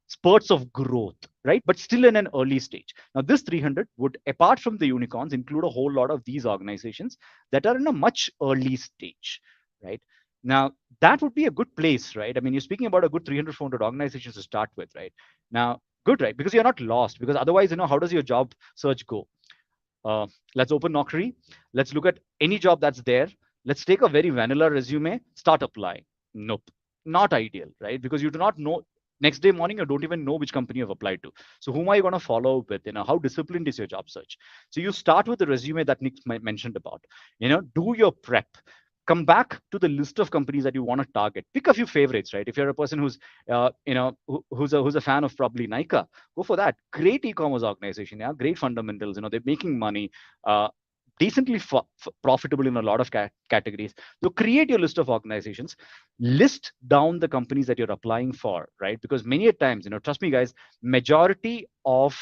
spurts of growth, right? But still in an early stage. Now, this 300 would, apart from the unicorns, include a whole lot of these organizations that are in a much early stage, right? Now, that would be a good place, right? I mean, you're speaking about a good 300, 400 organizations to start with, right? Now, good, right? Because you're not lost. Because otherwise, how does your job search go? Uh, let's open Naukri. Let's look at any job that's there. Let's take a very vanilla resume, start applying. Nope, not ideal, right? Because you do not know. Next day morning, you don't even know which company you've applied to. So whom are you going to follow up with? How disciplined is your job search? So you start with the resume that Nick mentioned about. Do your prep. Come back to the list of companies that you want to target. Pick a few favorites, right? If you're a person who's a fan of probably Nike, go for that. Great e-commerce organization, yeah, great fundamentals. They're making money, uh, decently profitable in a lot of categories. So create your list of organizations, list down the companies that you're applying for, right? Because many a times, trust me, guys, majority of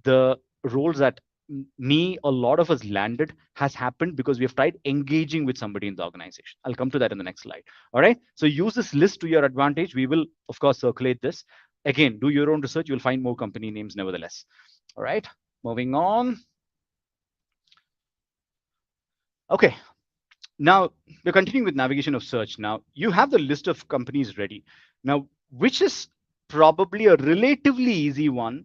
the roles that a lot of us landed has happened because we have tried engaging with somebody in the organization. I'll come to that in the next slide. All right. So use this list to your advantage. We will, of course, circulate this. Again, do your own research. You'll find more company names nevertheless. All right. Moving on. Okay. Now we're continuing with navigation of search. Now you have the list of companies ready. Now, which is probably a relatively easy one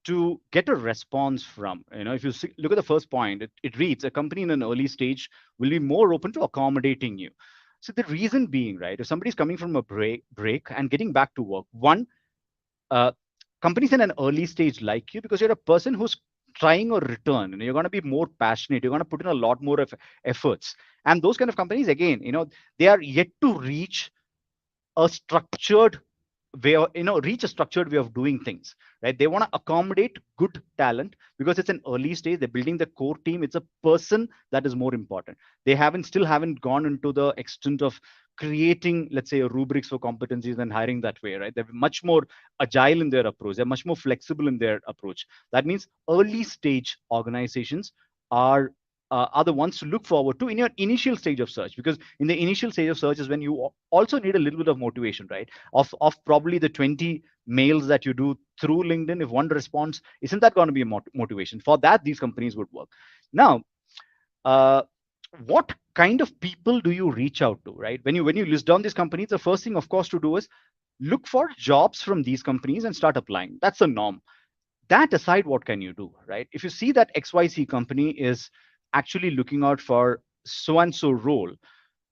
to get a response from. If you look at the first point, it reads a company in an early stage will be more open to accommodating you. So the reason being, right, if somebody's coming from a break and getting back to work, one, uh, companies in an early stage like you because you're a person who's trying a return. You're going to be more passionate. You're going to put in a lot more efforts. And those kind of companies, again, they are yet to reach a structured way of, reach a structured way of doing things, right? They want to accommodate good talent because it's an early stage. They're building the core team. It's a person that is more important. They still haven't gone into the extent of creating, let's say, a rubrics for competencies and hiring that way, right? They're much more agile in their approach. They're much more flexible in their approach. That means early stage organizations are the ones to look forward to in your initial stage of search, because in the initial stage of search is when you also need a little bit of motivation, right? Of probably the 20 mails that you do through LinkedIn, if one responds, isn't that going to be a motivation? For that, these companies would work. Now, uh, what kind of people do you reach out to, right? When you list down these companies, the first thing, of course, to do is look for jobs from these companies and start applying. That's the norm. That aside, what can you do, right? If you see that XYZ company is actually looking out for so and so role,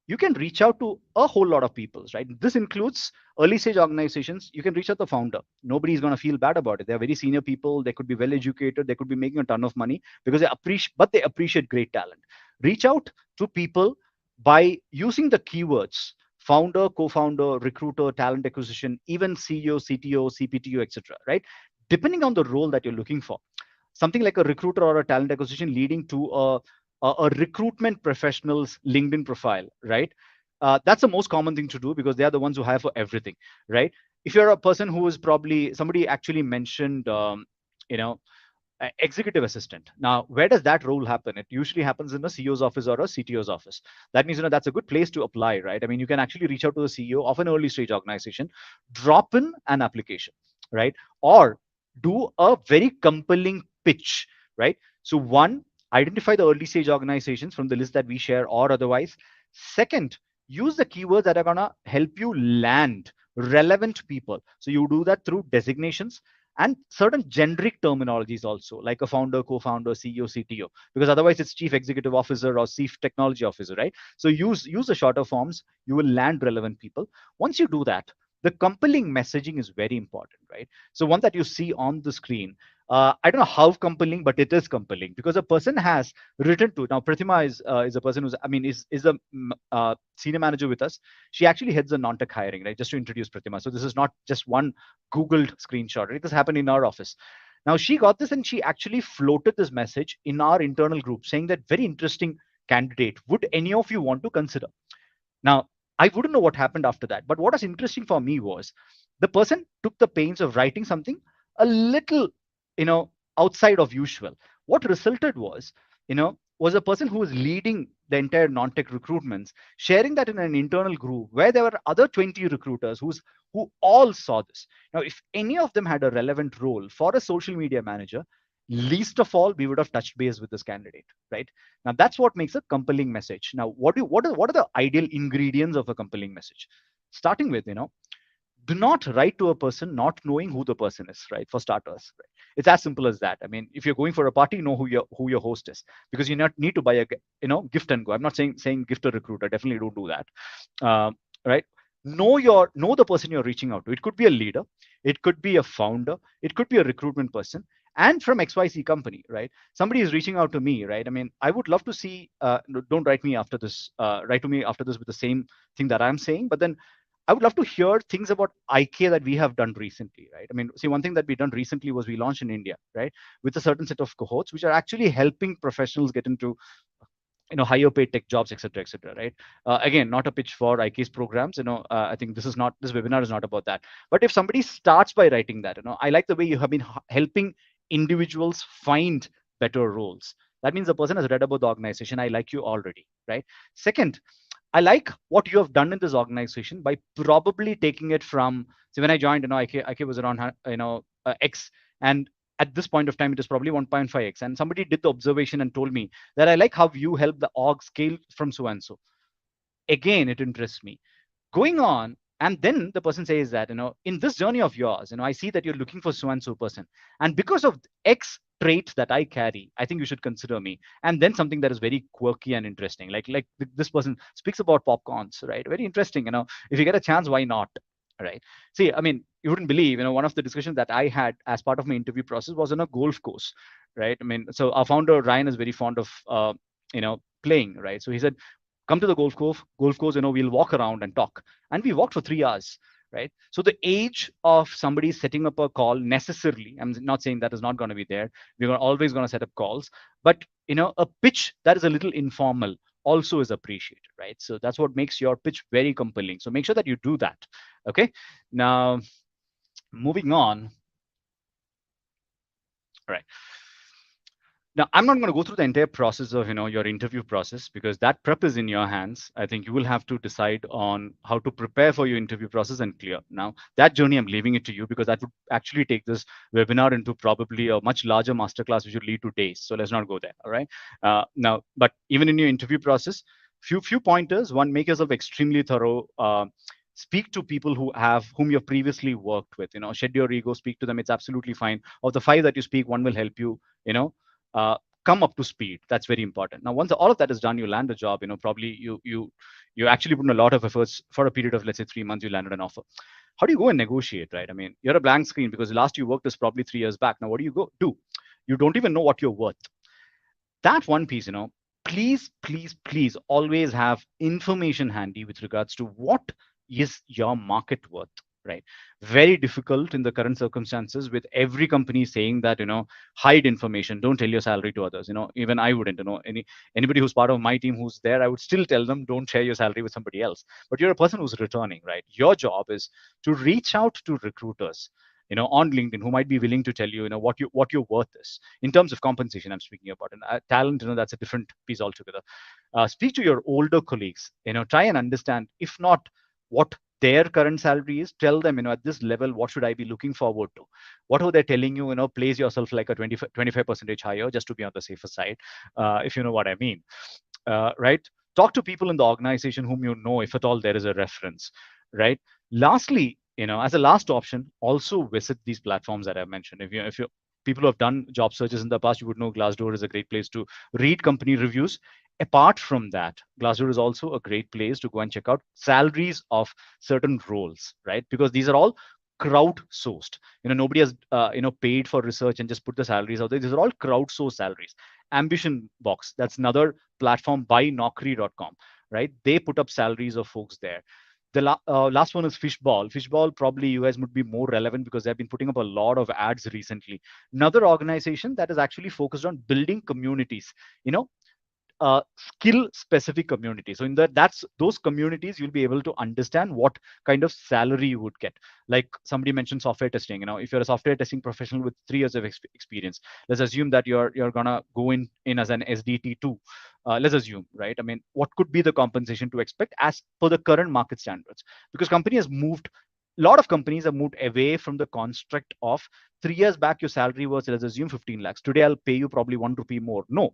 you can reach out to a whole lot of people, right? This includes early stage organizations. You can reach out to the founder. Nobody's going to feel bad about it. They're very senior people. They could be well educated. They could be making a ton of money because they appreciate great talent. Reach out to people by using the keywords founder, co-founder, recruiter, talent acquisition, even CEO, CTO, CPTO, etc. Right? Depending on the role that you're looking for, something like a recruiter or a talent acquisition leading to a recruitment professional's LinkedIn profile, right? That's the most common thing to do because they are the ones who hire for everything, right? If you're a person who is probably, somebody actually mentioned, you know, executive assistant. Now, where does that role happen? It usually happens in a CEO's office or a CTO's office. That means, that's a good place to apply, right? I mean, you can actually reach out to the CEO of an early stage organization, drop in an application, right? Or do a very compelling pitch, right? So one, identify the early stage organizations from the list that we share or otherwise. Second, use the keywords that are going to help you land relevant people. So you do that through designations and certain generic terminologies also, like a founder, co-founder, CEO, CTO, because otherwise it's chief executive officer or chief technology officer, right? So use the shorter forms. You will land relevant people. Once you do that, the compelling messaging is very important, right? So one that you see on the screen, I don't know how compelling, but it is compelling because a person has written to. Now, Pratima is a person who's, I mean, is a senior manager with us. She actually heads the non-tech hiring, right? Just to introduce Pratima. So this is not just one Googled screenshot, right? This happened in our office. Now she got this and she actually floated this message in our internal group saying that very interesting candidate. Would any of you want to consider? Now, I wouldn't know what happened after that. But what was interesting for me was the person took the pains of writing something a little, outside of usual. What resulted was, was a person who was leading the entire non-tech recruitments, sharing that in an internal group where there were other 20 recruiters who all saw this. Now, if any of them had a relevant role for a social media manager, least of all, we would have touched base with this candidate, right? Now, that's what makes a compelling message. Now, what are the ideal ingredients of a compelling message? Starting with, do not write to a person not knowing who the person is, right? For starters, right? It's as simple as that. I mean, if you're going for a party, know who your host is, because you not need to buy a gift and go. I'm not saying gift a recruiter. Definitely don't do that, right? Know the person you're reaching out to. It could be a leader, it could be a founder, it could be a recruitment person, and from XYZ company, right? Somebody is reaching out to me, right? I mean, I would love to see. Don't write me after this. Write to me after this with the same thing that I'm saying, but then I would love to hear things about IK that we have done recently, right? I mean, see, one thing that we done recently was we launched in India, right, with a certain set of cohorts, which are actually helping professionals get into higher paid tech jobs, etc., right? Again, not a pitch for IK's programs. I think this webinar is not about that. But if somebody starts by writing that, I like the way you have been helping individuals find better roles. That means the person has read about the organization. I like you already, right? Second, I like what you have done in this organization by probably taking it from. See, when I joined, IK was around, X, and at this point of time, it is probably 1.5x. And somebody did the observation and told me that I like how you help the org scale from so and so. Again, it interests me. Going on, and then the person says that, in this journey of yours, I see that you're looking for so and so person. And because of X trait that I carry, I think you should consider me. And then something that is very quirky and interesting, like this person speaks about popcorns, right? Very interesting. If you get a chance, why not? Right. See, I mean, you wouldn't believe, one of the discussions that I had as part of my interview process was on a golf course, right? I mean, so our founder Ryan is very fond of, playing, right? So he said, come to the golf course, we'll walk around and talk. And we walked for 3 hours, right? So the age of somebody setting up a call, necessarily, I'm not saying that is not going to be there. We're always going to set up calls, but a pitch that is a little informal also is appreciated, right? So that's what makes your pitch very compelling. So make sure that you do that. Okay. Now, moving on. All right. Now, I'm not going to go through the entire process of your interview process, because that prep is in your hands. I think you will have to decide on how to prepare for your interview process and clear. Now, that journey, I'm leaving it to you, because that would actually take this webinar into probably a much larger masterclass, which would lead to days. So let's not go there. All right. Now, but even in your interview process, few pointers. One, make yourself extremely thorough. Speak to people whom you've previously worked with. Shed your ego, speak to them. It's absolutely fine. Of the 5 that you speak, one will help you. Uh, come up to speed. That's very important. Now, once all of that is done, you land a job. Probably you actually put in a lot of efforts for a period of, let's say, 3 months. You landed an offer. How do you go and negotiate, right? I mean, you're a blank screen, because the last you worked is probably 3 years back. Now, what do you go do? You don't even know what you're worth. That one piece, please always have information handy with regards to what is your market worth, right? Very difficult in the current circumstances, with every company saying that, hide information, don't tell your salary to others. Even I wouldn't. Anybody who's part of my team who's there, I would still tell them, don't share your salary with somebody else. But you're a person who's returning, right? Your job is to reach out to recruiters, on LinkedIn, who might be willing to tell you, what your worth is in terms of compensation. I'm speaking about, and talent, that's a different piece altogether. Speak to your older colleagues. Try and understand, if not what their current salary is, tell them, at this level, what should I be looking forward to? What are they telling you? Place yourself like a 25% higher, just to be on the safer side, if you know what I mean. Right? Talk to people in the organization whom if at all there is a reference, right? Lastly, as a last option, also visit these platforms that I've mentioned. If you people who have done job searches in the past, you would know Glassdoor is a great place to read company reviews. Apart from that, Glassdoor is also a great place to go and check out salaries of certain roles, right? Because these are all crowdsourced. Nobody has paid for research and just put the salaries out there. These are all crowdsourced salaries. Ambition Box, that's another platform, by Naukri.com, right? They put up salaries of folks there. The last one is Fishball. Fishball, probably you guys would be more relevant, because they've been putting up a lot of ads recently. Another organization that is actually focused on building communities. skill specific community. So in that's those communities, you'll be able to understand what kind of salary you would get. Like somebody mentioned software testing. If you're a software testing professional with 3 years of experience, let's assume that you're gonna go in as an SDT2. Let's assume, right? I mean, what could be the compensation to expect as per the current market standards? Because company has moved. A lot of companies have moved away from the construct of 3 years back your salary was, let's assume, 15 lakhs. Today I'll pay you probably 1 rupee more. No,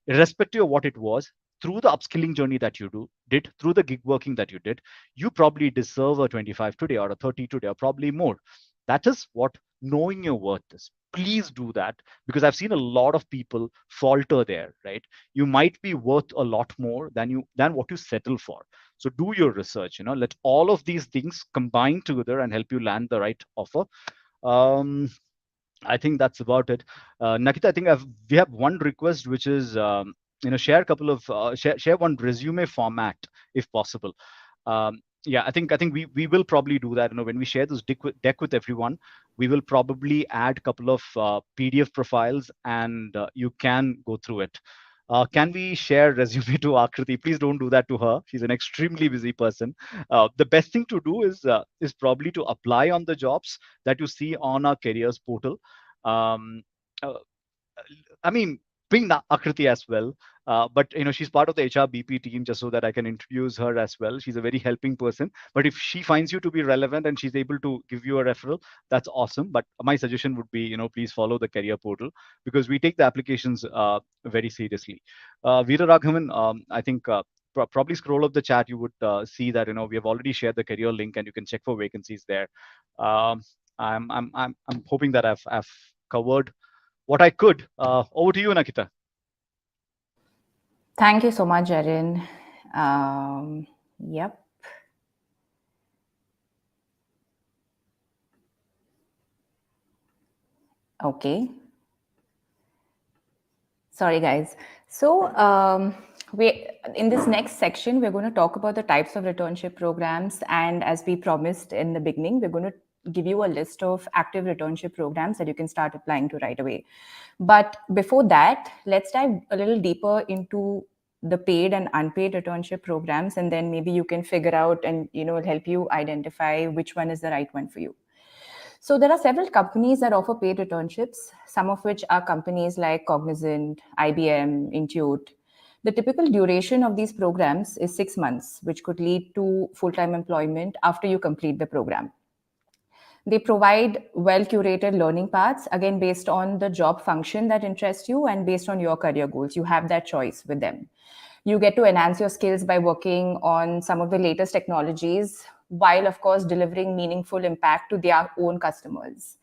irrespective of what it was, through the upskilling journey that did, through the gig working that you did, you probably deserve a 25 today or a 30 today or probably more. That is what knowing your worth is. Please do that, because I've seen a lot of people falter there, right? You might be worth a lot more than what you settle for. So do your research, let all of these things combine together and help you land the right offer. um, I think that's about it. Nakita, I think we have one request, which is share a couple of share one resume format if possible. Yeah, I think we will probably do that. When we share this deck with everyone, we will probably add a couple of PDF profiles, and you can go through it. Can we share resume to Akriti? Please don't do that to her. She's an extremely busy person. The best thing to do is probably to apply on the jobs that you see on our careers portal. Um, uh, I mean, bring Akriti as well. But she's part of the HRBP team, just so that I can introduce her as well. She's a very helping person. But if she finds you to be relevant and she's able to give you a referral, that's awesome. But my suggestion would be, please follow the career portal, because we take the applications very seriously. Veera Raghavan, I think probably scroll up the chat. You would see that we have already shared the career link, and you can check for vacancies there. Um, I'm hoping that I've covered what I could. Over to you, Nakita. Thank you so much, Jaden. Yep. Okay. Sorry, guys. So, we in this next section, we're going to talk about the types of returnship programs. And as we promised in the beginning, we're going to give you a list of active returnship programs that you can start applying to right away. But before that, let's dive a little deeper into the paid and unpaid returnship programs, and then maybe you can figure out and it'll help you identify which one is the right one for you. So there are several companies that offer paid internships, some of which are companies like Cognizant, IBM, Intuit. The typical duration of these programs is 6 months, which could lead to full-time employment after you complete the program. They provide well-curated learning paths, again, based on the job function that interests you and based on your career goals. You have that choice with them. You get to enhance your skills by working on some of the latest technologies, while, of course, delivering meaningful impact to their own customers.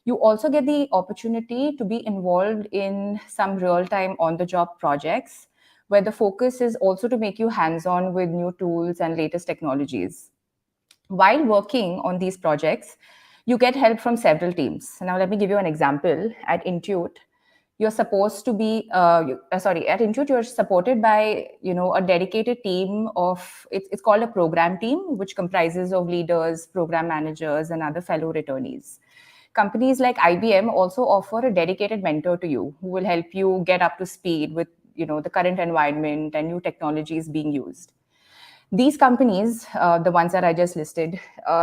You also get the opportunity to be involved in some real-time on-the-job projects, where the focus is also to make you hands-on with new tools and latest technologies. While working on these projects, you get help from several teams. Now, let me give you an example. At Intuit, you're supposed to be at Intuit, you're supported by a dedicated team of it's called a program team, which comprises of leaders, program managers, and other fellow returnees. Companies like IBM also offer a dedicated mentor to you who will help you get up to speed with the current environment and new technologies being used. These companies, the ones that I just listed,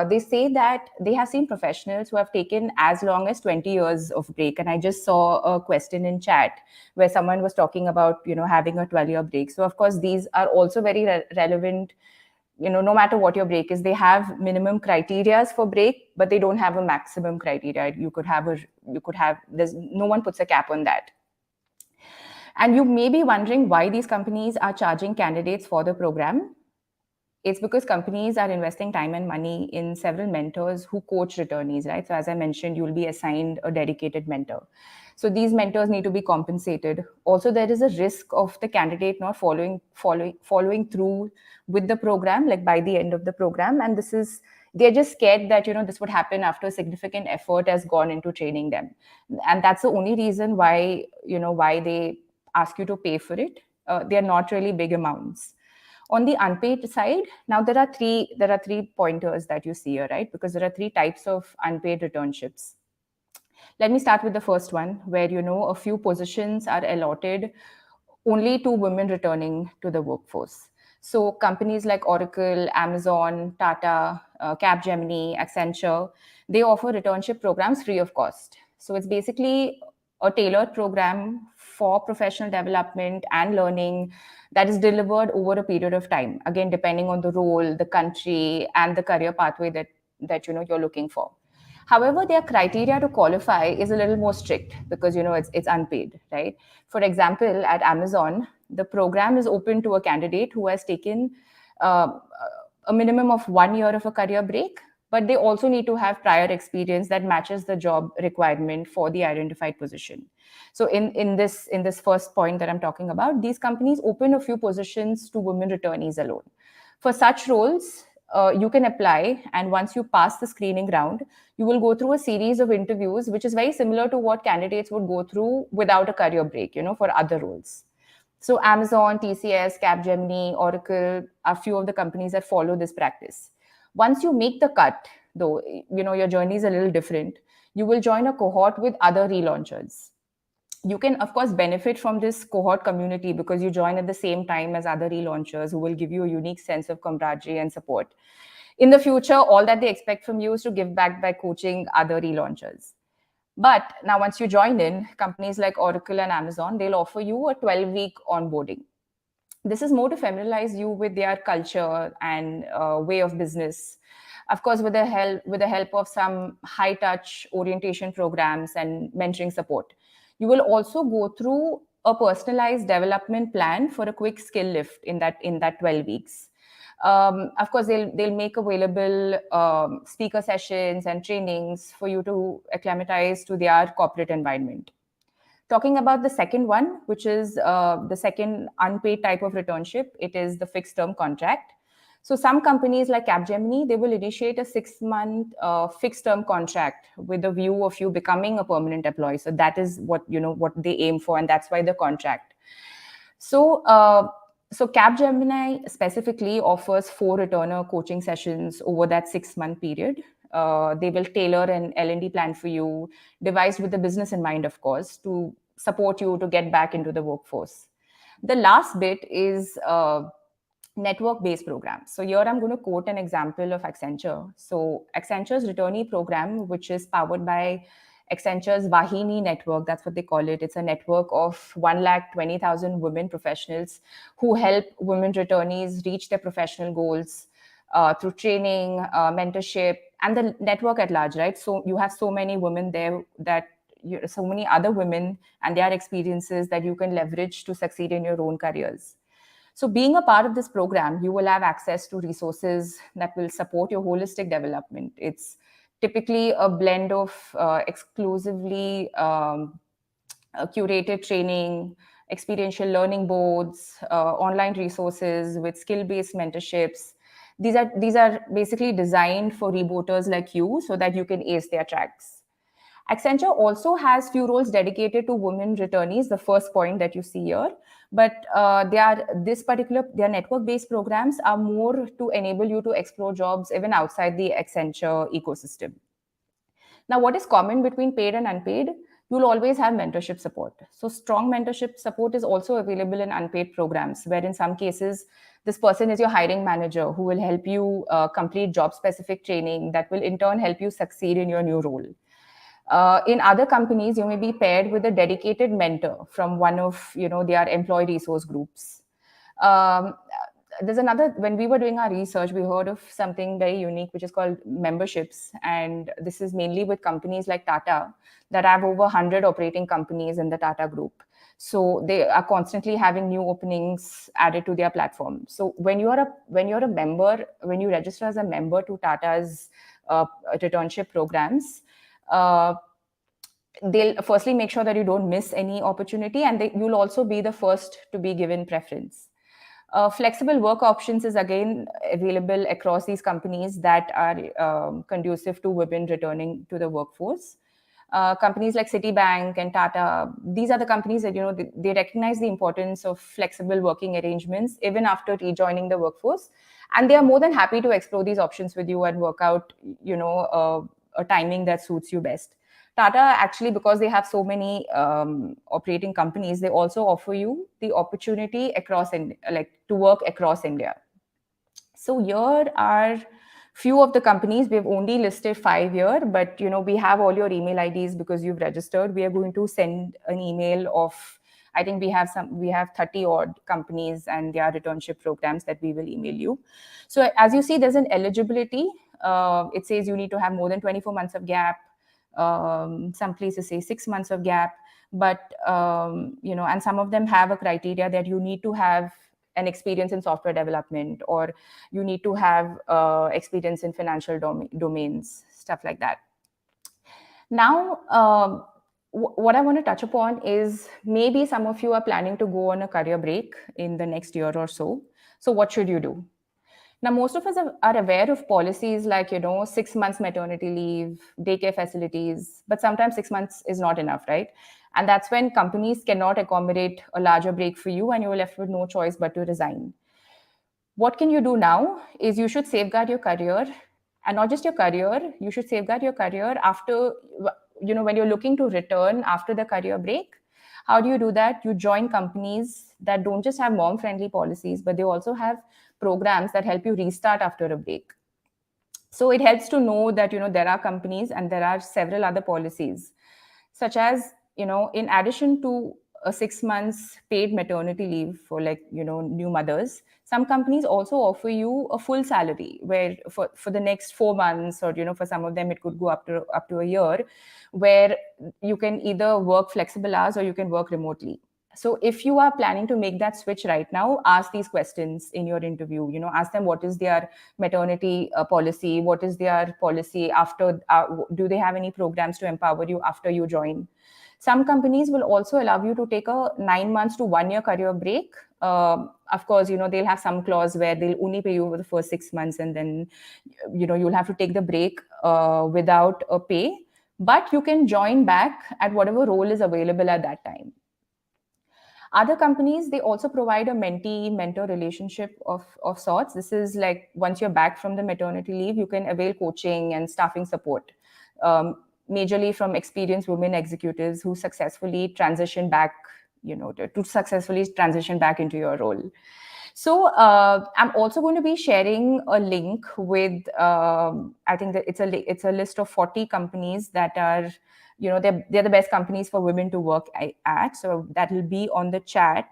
they say that they have seen professionals who have taken as long as 20 years of break. And I just saw a question in chat where someone was talking about, having a 12-year break. So of course, these are also very relevant. No matter what your break is, they have minimum criterias for break, but they don't have a maximum criteria. There's no one puts a cap on that. And you may be wondering why these companies are charging candidates for the program. It's because companies are investing time and money in several mentors who coach returnees, right? So as I mentioned, you'll be assigned a dedicated mentor. So these mentors need to be compensated. Also, there is a risk of the candidate not following through with the program, like by the end of the program. And they're just scared that, this would happen after significant effort has gone into training them. And that's the only reason why they ask you to pay for it. They're not really big amounts. On the unpaid side, now there are three pointers that you see here, right? Because there are three types of unpaid returnships. Let me start with the first one, where a few positions are allotted only to women returning to the workforce. So companies like Oracle, Amazon, Tata, Capgemini, Accenture, they offer returnship programs free of cost. So it's basically a tailored program for professional development and learning that is delivered over a period of time, again depending on the role, the country, and the career pathway that you're looking for. However, their criteria to qualify is a little more strict because it's unpaid, right? For example, at Amazon, the program is open to a candidate who has taken uh, a minimum of 1 year of a career break, but they also need to have prior experience that matches the job requirement for the identified position. So in this first point that I'm talking about, these companies open a few positions to women returnees alone. For such roles, you can apply, and once you pass the screening round, you will go through a series of interviews, which is very similar to what candidates would go through without a career break, for other roles. So Amazon, TCS, Capgemini, Oracle are few of the companies that follow this practice. Once you make the cut, though, your journey is a little different. You will join a cohort with other relaunchers. You can, of course, benefit from this cohort community because you join at the same time as other relaunchers who will give you a unique sense of camaraderie and support. In the future, all that they expect from you is to give back by coaching other relaunchers. But now, once you join in, companies like Oracle and Amazon, they'll offer you a 12-week onboarding. This is more to familiarize you with their culture and way of business. Of course, with the help of some high touch orientation programs and mentoring support. You will also go through a personalized development plan for a quick skill lift in that 12 weeks. Of course, they'll make available speaker sessions and trainings for you to acclimatize to their corporate environment. Talking about the second one, which is the second unpaid type of returnship, it is the fixed term contract. So some companies like Capgemini, they will initiate a 6-month fixed term contract with a view of you becoming a permanent employee. So that is what they aim for, and that's why the contract. So Capgemini specifically offers 4 returner coaching sessions over that 6-month period. They will tailor an L&D plan for you, devised with the business in mind, of course, to support you to get back into the workforce. The last bit is network-based programs. So here I'm going to quote an example of Accenture. So Accenture's returnee program, which is powered by Accenture's Vahini network, that's what they call it. It's a network of 120,000 women professionals who help women returnees reach their professional goals through training, mentorship, and the network at large, right? So you have so many women there so many other women and their experiences that you can leverage to succeed in your own careers. So being a part of this program, you will have access to resources that will support your holistic development. It's typically a blend of exclusively curated training, experiential learning boards, online resources with skill-based mentorships. These are basically designed for rebooters like you so that you can ace their tracks. Accenture also has few roles dedicated to women returnees, the first point that you see here. But their network-based programs are more to enable you to explore jobs even outside the Accenture ecosystem. Now, what is common between paid and unpaid? You'll always have mentorship support. So strong mentorship support is also available in unpaid programs, where in some cases, this person is your hiring manager who will help you complete job-specific training that will in turn help you succeed in your new role. In other companies, you may be paired with a dedicated mentor from one of their employee resource groups. Um, there's another, when we were doing our research, we heard of something very unique, which is called memberships. And this is mainly with companies like Tata that have over 100 operating companies in the Tata group. So they are constantly having new openings added to their platform. So when you're a member, when you register as a member to Tata's returnship programs, they'll firstly make sure that you don't miss any opportunity, and you'll also be the first to be given preference. Flexible work options is again available across these companies that are conducive to women returning to the workforce. Companies like Citibank and Tata, these are the companies that they recognize the importance of flexible working arrangements even after rejoining the workforce, and they are more than happy to explore these options with you and work out a timing that suits you best. Tata actually, because they have so many operating companies, they also offer you the opportunity across like to work across India. So here are few of the companies. We've only listed 5 here, but we have all your email IDs because you've registered. We are going to send an email of, I think we have 30 odd companies and their returnship programs that we will email you. So as you see, there's an eligibility. It says you need to have more than 24 months of gap. Some places say 6 months of gap, but and some of them have a criteria that you need to have an experience in software development, or you need to have experience in financial domains, stuff like that. Now, what I want to touch upon is, maybe some of you are planning to go on a career break in the next year or so. So what should you do? Now, most of us are aware of policies like, 6 months maternity leave, daycare facilities, but sometimes 6 months is not enough, right? And that's when companies cannot accommodate a larger break for you and you're left with no choice but to resign. What can you do now is you should safeguard your career, and not just your career, you should safeguard your career after, when you're looking to return after the career break. How do you do that? You join companies that don't just have mom friendly policies, but they also have programs that help you restart after a break. So it helps to know that there are companies and there are several other policies, such as, in addition to a 6 months paid maternity leave for, like, new mothers, some companies also offer you a full salary, where for the next 4 months, or for some of them it could go up to a year, where you can either work flexible hours or you can work remotely. So if you are planning to make that switch right now, ask these questions in your interview. Ask them what is their maternity policy, what is their policy after, do they have any programs to empower you after you join. Some companies will also allow you to take a 9 months to 1 year career break. Of course, they'll have some clause where they'll only pay you for the first 6 months, and then you'll have to take the break without a pay, but you can join back at whatever role is available at that time. Other companies, they also provide a mentee-mentor relationship of sorts. This is like, once you're back from the maternity leave, you can avail coaching and staffing support, majorly from experienced women executives who successfully transition back, to successfully transition back into your role. So I'm also going to be sharing a link with, I think that it's a list of 40 companies that are, they're the best companies for women to work at. So that will be on the chat.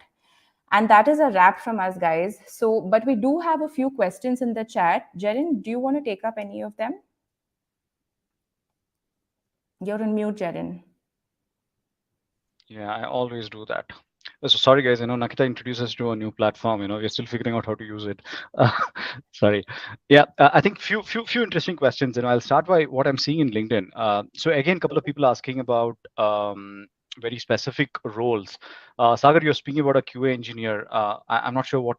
And that is a wrap from us, guys. So, but we do have a few questions in the chat. Jaden, do you want to take up any of them? You're on mute, Jaden. Yeah, I always do that. So sorry, guys. Nakita introduced us to a new platform. We're still figuring out how to use it. Sorry. Yeah, I think few interesting questions. I'll start by what I'm seeing in LinkedIn. So again, a couple of people asking about very specific roles. Sagar, you're speaking about a QA engineer. I'm not sure what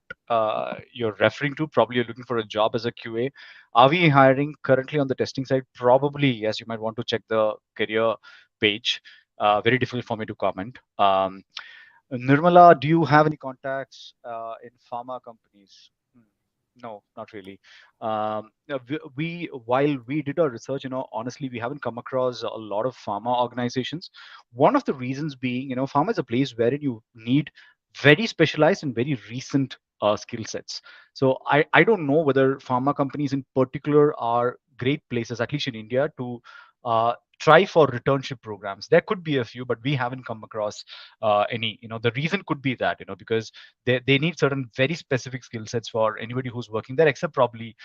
you're referring to. Probably you're looking for a job as a QA. Are we hiring currently on the testing side? Probably yes. You might want to check the career page. Very difficult for me to comment. Nirmala, do you have any contacts in pharma companies? No, not really. While we did our research, honestly, we haven't come across a lot of pharma organizations. One of the reasons being, pharma is a place wherein you need very specialized and very recent skill sets. So I don't know whether pharma companies in particular are great places, at least in India, to try for returnship programs. There could be a few, but we haven't come across any. The reason could be that, they need certain very specific skill sets for anybody who's working there, except probably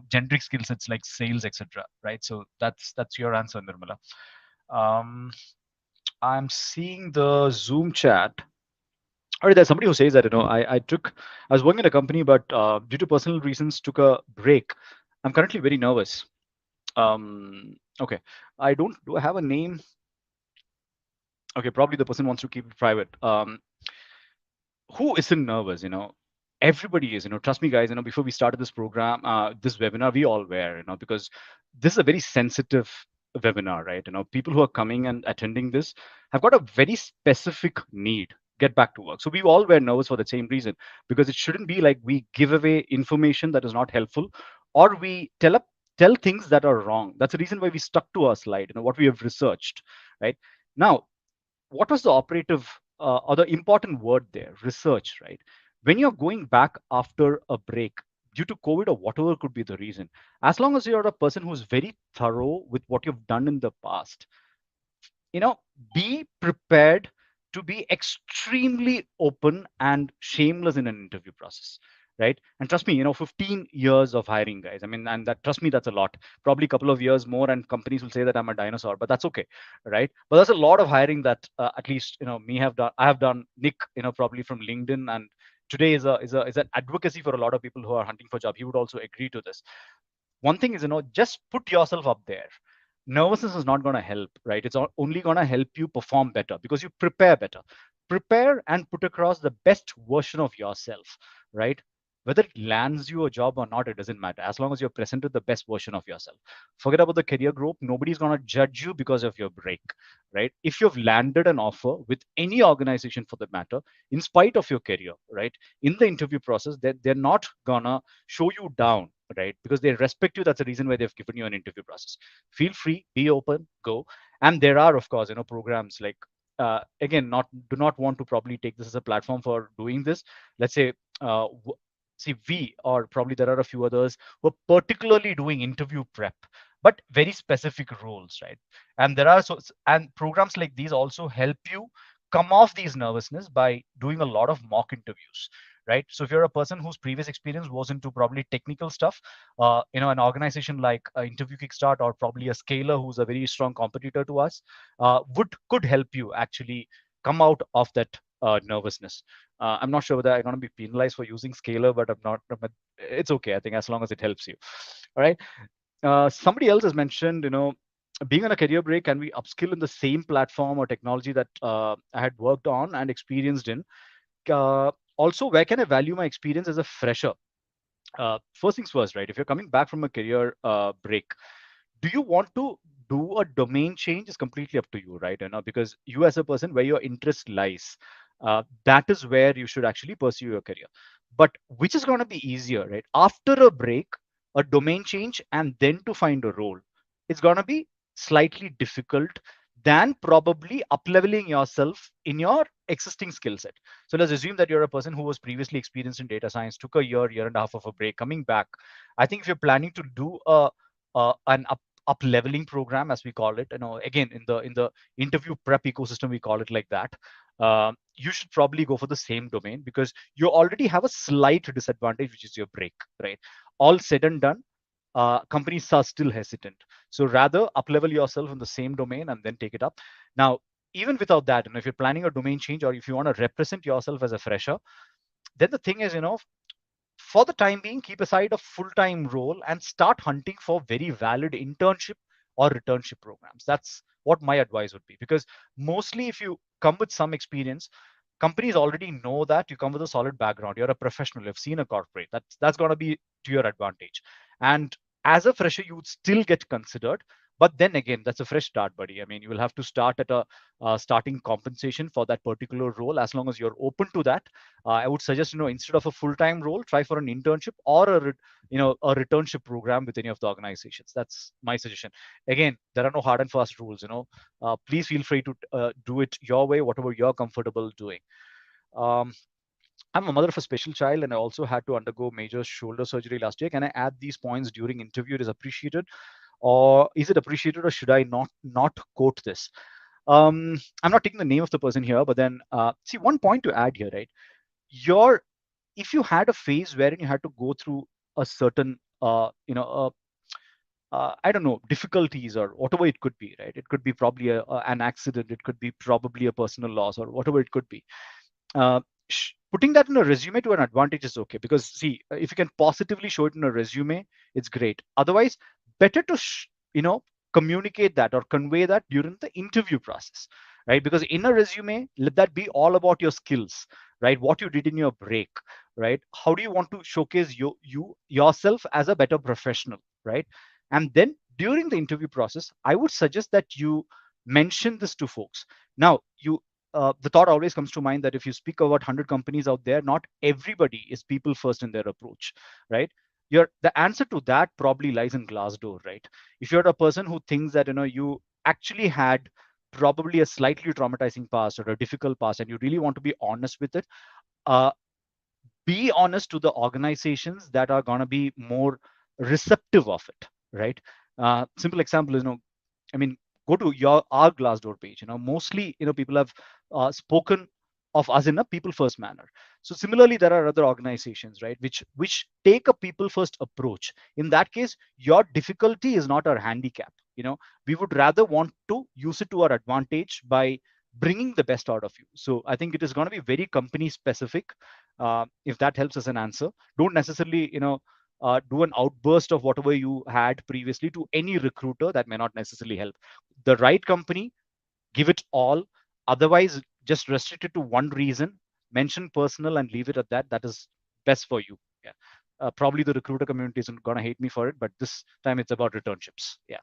generic skill sets like sales, etc. Right? So that's your answer, Nirmala. I'm seeing the Zoom chat. All right, there's somebody who says that, I was working in a company, but due to personal reasons took a break. I'm currently very nervous. Okay, do I have a name? Okay, probably the person wants to keep it private. Who isn't nervous? Everybody is. Trust me, guys. Before we started this program, this webinar, we all were. Because this is a very sensitive webinar, right? People who are coming and attending this have got a very specific need. Get back to work. So we all were nervous for the same reason, because it shouldn't be like we give away information that is not helpful, or we tell a tell things that are wrong. That's the reason why we stuck to our slide, what we have researched, right? Now, what was the operative or the important word there? Research, right? When you're going back after a break due to COVID or whatever could be the reason, as long as you're a person who's very thorough with what you've done in the past, you know be prepared to be extremely open and shameless in an interview process, right? And trust me, 15 years of hiring, guys. I mean, and that, trust me, that's a lot. Probably a couple of years more and companies will say that I'm a dinosaur, but that's okay, right? But there's a lot of hiring that at least me have done. I have done. Nick, probably from LinkedIn, and today is an advocacy for a lot of people who are hunting for job. He would also agree to this. One thing is, just put yourself up there. Nervousness is not going to help, right? It's only going to help you perform better because you prepare better. Prepare and put across the best version of yourself, right? Whether it lands you a job or not, it doesn't matter, as long as you're presented the best version of yourself. Forget about the career group. Nobody's going to judge you because of your break, right? If you've landed an offer with any organization for the matter, in spite of your career, right, in the interview process, they're not gonna show you down, right? Because they respect you. That's the reason why they've given you an interview process. Feel free, be open, go. And there are, of course, programs like, again, not do not want to probably take this as a platform for doing this. Let's say, see, we, or probably there are a few others who are particularly doing interview prep, but very specific roles, right? And there are, and programs like these also help you come off these nervousness by doing a lot of mock interviews, right? So if you're a person whose previous experience was into probably technical stuff, an organization like Interview Kickstart, or probably a Scaler, who's a very strong competitor to us, would could help you actually come out of that nervousness. I'm not sure whether I'm going to be penalized for using Scaler, but I'm not. It's okay, I think, as long as it helps you. All right. Somebody else has mentioned, being on a career break, can we upskill in the same platform or technology that I had worked on and experienced in? Also, where can I value my experience as a fresher? First things first, right? If you're coming back from a career break, do you want to do a domain change? Is completely up to you, right? Because you, as a person, where your interest lies, that is where you should actually pursue your career. But which is going to be easier, right? After a break, a domain change, and then to find a role, it's going to be slightly difficult than probably up leveling yourself in your existing skill set. So let's assume that you're a person who was previously experienced in data science, took a year and a half of a break, coming back. I think if you're planning to do an up leveling program, as we call it, again, in the interview prep ecosystem, we call it like that. You should probably go for the same domain because you already have a slight disadvantage, which is your break, right? All said and done, companies are still hesitant. So rather up level yourself in the same domain and then take it up. Now, even without that, if you're planning a domain change or if you want to represent yourself as a fresher, then the thing is, for the time being, keep aside a full-time role and start hunting for very valid internship or returnship programs. That's what my advice would be. Because mostly if you come with some experience, companies already know that you come with a solid background. You're a professional. You've seen a corporate. That's going to be to your advantage. And as a fresher, you would still get considered. But then again, that's a fresh start, buddy. I mean, you will have to start at a starting compensation for that particular role. As long as you're open to that, I would suggest, instead of a full-time role, try for an internship or a returnship program with any of the organizations. That's my suggestion. Again, there are no hard and fast rules. Please feel free to do it your way, whatever you're comfortable doing. Um, I'm a mother of a special child, and I also had to undergo major shoulder surgery last year. Can I add these points during interview? It is appreciated, or is it appreciated, or should I not quote this? I'm not taking the name of the person here, but then see, one point to add here, right? Your If you had a phase wherein you had to go through a certain I don't know, difficulties or whatever it could be, right? It could be probably an accident, it could be probably a personal loss, or whatever it could be. uh, Putting that in a resume to an advantage is okay, because see, if you can positively show it in a resume, it's great. Otherwise, better to communicate that or convey that during the interview process, right? Because in a resume, let that be all about your skills, right? What you did in your break, right? How do you want to showcase yourself as a better professional, right? And then during the interview process, I would suggest that you mention this to folks. Now, the thought always comes to mind that if you speak about 100 companies out there, not everybody is people first in their approach, right? the answer to that probably lies in Glassdoor, right? If you're a person who thinks that you actually had probably a slightly traumatizing past or a difficult past, and you really want to be honest with it, uh, be honest to the organizations that are going to be more receptive of it, right? Simple example is, I mean, go to our Glassdoor page. Mostly, people have spoken of us in a people first manner. So similarly, there are other organizations, right, which take a people first approach. In that case, your difficulty is not our handicap. We would rather want to use it to our advantage by bringing the best out of you. So I think it is going to be very company specific. If that helps as an answer, don't necessarily do an outburst of whatever you had previously to any recruiter. That may not necessarily help. The right company, give it all. Otherwise, just restrict it to one reason, mention personal, and leave it at that. That is best for you. Yeah. Probably the recruiter community isn't going to hate me for it, but this time it's about returnships. Yeah.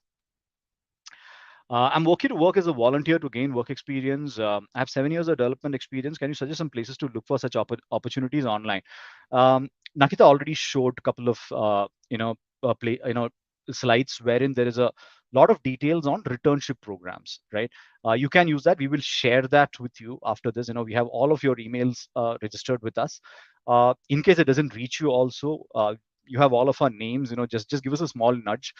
I'm working to work as a volunteer to gain work experience. I have 7 years of development experience. Can you suggest some places to look for such opportunities online? Nakita already showed a couple of slides wherein there is a lot of details on returnship programs, right? You can use that. We will share that with you after this. We have all of your emails registered with us. In case it doesn't reach you, also you have all of our names. Just give us a small nudge.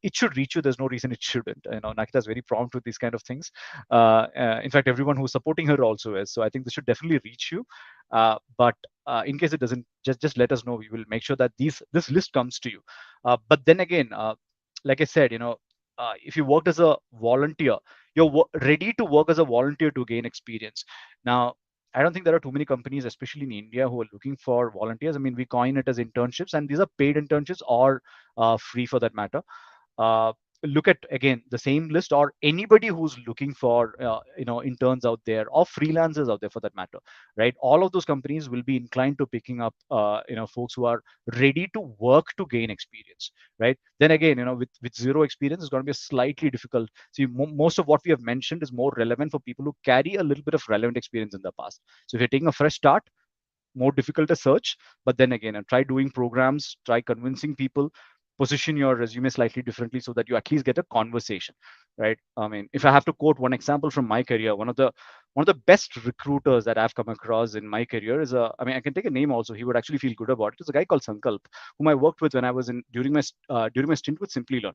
It should reach you. There's no reason it shouldn't. Nakita is very prompt with these kind of things. In fact, everyone who's supporting her also is. So I think this should definitely reach you. But in case it doesn't, just let us know. We will make sure that this list comes to you. But then again, like I said, if you worked as a volunteer, you're ready to work as a volunteer to gain experience. Now, I don't think there are too many companies, especially in India, who are looking for volunteers. I mean, we coin it as internships, and these are paid internships or free for that matter. Uh, Look at again the same list, or anybody who's looking for interns out there or freelancers out there for that matter, right? All of those companies will be inclined to picking up folks who are ready to work to gain experience, right? Then again, with zero experience, it's going to be slightly difficult. See, most of what we have mentioned is more relevant for people who carry a little bit of relevant experience in the past. So if you're taking a fresh start, more difficult to search. But then again, try doing programs, try convincing people, position your resume slightly differently so that you at least get a conversation, right? I mean, if I have to quote one example from my career, one of the best recruiters that I've come across in my career is I mean, I can take a name also. He would actually feel good about it. It's a guy called Sankalp, whom I worked with when I was during my stint with Simply Learn.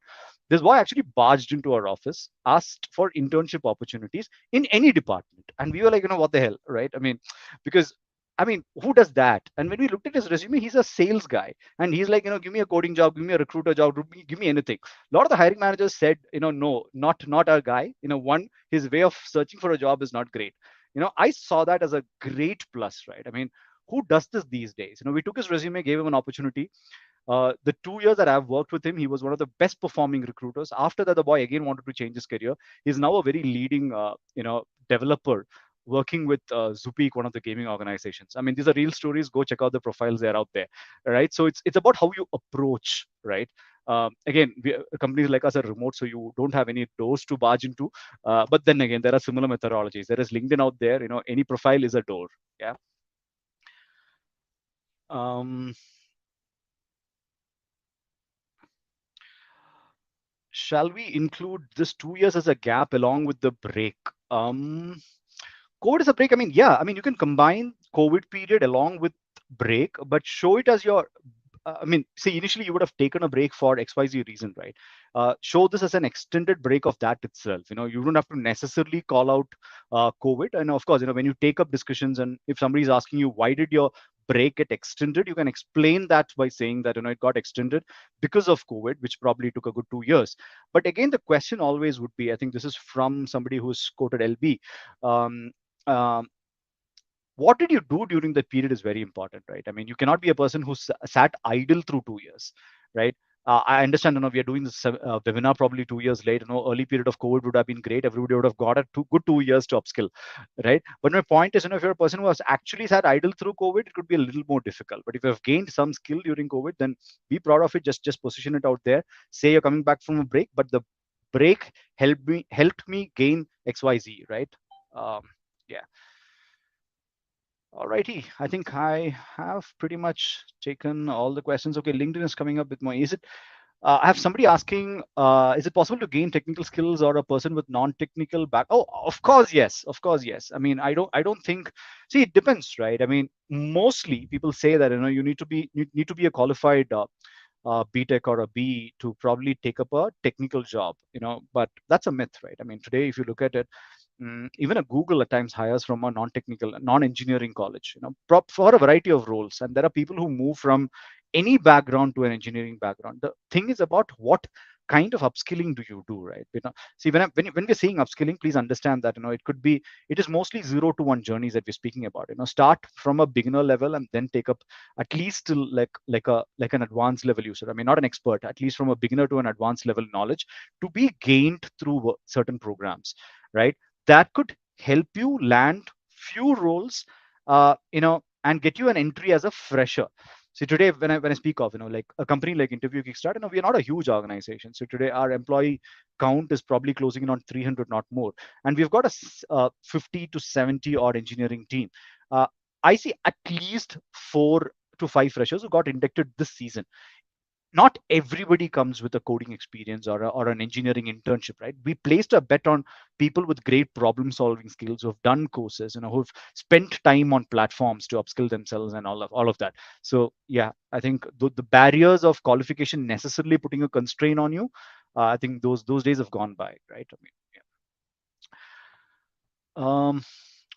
This boy actually barged into our office, asked for internship opportunities in any department, and we were like, what the hell, right? I mean, because I mean, who does that? And when we looked at his resume, he's a sales guy. And he's like, give me a coding job, give me a recruiter job, give me anything. A lot of the hiring managers said, no, not our guy. One, his way of searching for a job is not great. I saw that as a great plus, right? I mean, who does this these days? We took his resume, gave him an opportunity. The 2 years that I've worked with him, he was one of the best performing recruiters. After that, the boy again wanted to change his career. He's now a very leading, developer working with Zupeek, one of the gaming organizations. I mean, these are real stories. Go check out the profiles; they're out there, right? So it's about how you approach, right? Again, companies like us are remote, so you don't have any doors to barge into. But then again, there are similar methodologies. There is LinkedIn out there. Any profile is a door. Yeah. Shall we include this 2 years as a gap along with the break? COVID is a break. I mean, yeah, I mean, you can combine COVID period along with break, but show it as your. I mean, see, initially you would have taken a break for XYZ reason, right? Show this as an extended break of that itself. You don't have to necessarily call out COVID. And of course, when you take up discussions and if somebody is asking you, why did your break get extended, you can explain that by saying that it got extended because of COVID, which probably took a good 2 years. But again, the question always would be, I think this is from somebody who's quoted LB. Um, um, what did you do during that period is very important, right? I mean, you cannot be a person who sat idle through 2 years, right? I understand, we are doing this webinar probably 2 years late. Early period of COVID would have been great. Everybody would have got a good 2 years to upskill, right? But my point is, if you're a person who has actually sat idle through COVID, it could be a little more difficult. But if you have gained some skill during COVID, then be proud of it. Just position it out there. Say you're coming back from a break, but the break helped me gain XYZ, right? Yeah. Alrighty, I think I have pretty much taken all the questions. Okay, LinkedIn is coming up with more. Is it? I have somebody asking, is it possible to gain technical skills or a person with non-technical back? Oh, of course, yes. Of course, yes. I mean, I don't think. See, it depends, right? I mean, mostly people say that you need to be a qualified BTech or a B to probably take up a technical job, but that's a myth, right? I mean, today, if you look at it, even a Google at times hires from a non-technical, non-engineering college, for a variety of roles. And there are people who move from any background to an engineering background. The thing is about what kind of upskilling do you do, right? See, when we're saying upskilling, please understand that it is mostly 0 to 1 journeys that we're speaking about. Start from a beginner level and then take up at least till like an advanced level user. I mean, not an expert, at least from a beginner to an advanced level knowledge to be gained through certain programs, right? That could help you land few roles, and get you an entry as a fresher. See, today when I speak of like a company like Interview Kickstart, we are not a huge organization. So today our employee count is probably closing in on 300, not more, and we've got a 50 to 70 odd engineering team. Uh, I see at least 4 to 5 freshers who got inducted this season. Not everybody comes with a coding experience or an engineering internship, right? We placed a bet on people with great problem solving skills who've done courses, who've spent time on platforms to upskill themselves and all of that. So yeah, I think the barriers of qualification necessarily putting a constraint on you, I think those days have gone by, right? I mean, yeah.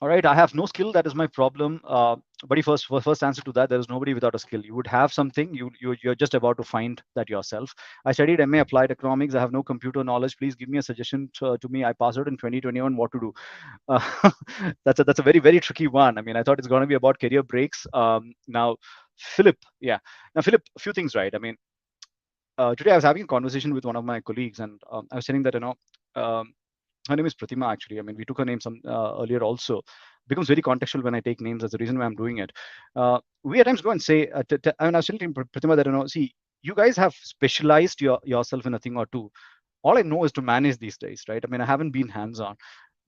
All right, I have no skill. That is my problem. But first answer to that, there is nobody without a skill. You would have something. You're just about to find that yourself. I studied MA Applied Economics. I have no computer knowledge. Please give me a suggestion to me. I passed out in 2021. What to do? Uh, that's a very very tricky one. I mean, I thought it's going to be about career breaks. Now, Philip, yeah. Now, Philip, a few things, right? I mean, today I was having a conversation with one of my colleagues, and I was saying that Um, her name is Pratima, actually. I mean, we took her name some earlier also. It becomes very contextual when I take names. That's the reason why I'm doing it. We at times go and say, I mean, I was telling Pratima that, see, you guys have specialized yourself in a thing or two. All I know is to manage these days, right? I mean, I haven't been hands-on.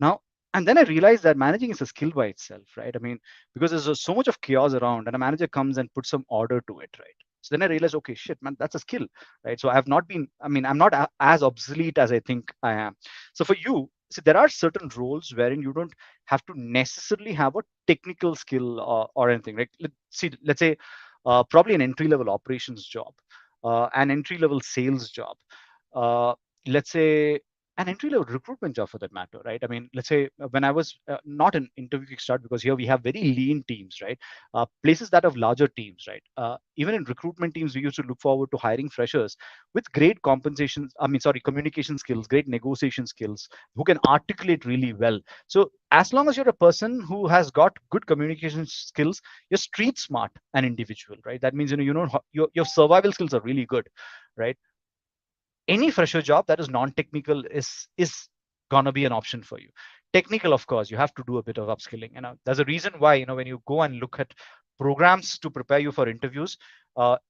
Now, and then I realized that managing is a skill by itself, right? I mean, because there's so much of chaos around, and a manager comes and puts some order to it, right? So then I realized, okay, shit, man, that's a skill, right? So I have not been, I mean, I'm not as obsolete as I think I am. So for you, see, there are certain roles wherein you don't have to necessarily have a technical skill or anything, right? Let's say probably an entry level operations job, an entry level sales job, uh, let's say an entry level recruitment job for that matter, right? I mean, let's say when I was not an Interview Kickstart, because here we have very lean teams, right? Places that have larger teams, right? Even in recruitment teams, we used to look forward to hiring freshers with great compensations. I mean, sorry, communication skills, great negotiation skills, who can articulate really well. So as long as you're a person who has got good communication skills, you're street smart and individual, right? That means your survival skills are really good, right? Any fresher job that is non-technical is gonna be an option for you. Technical, of course, you have to do a bit of upskilling. There's a reason why, when you go and look at programs to prepare you for interviews,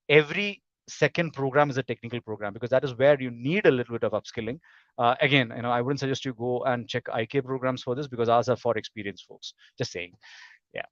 every second program is a technical program, because that is where you need a little bit of upskilling. Again, I wouldn't suggest you go and check IK programs for this, because ours are for experienced folks. Just saying. Yeah.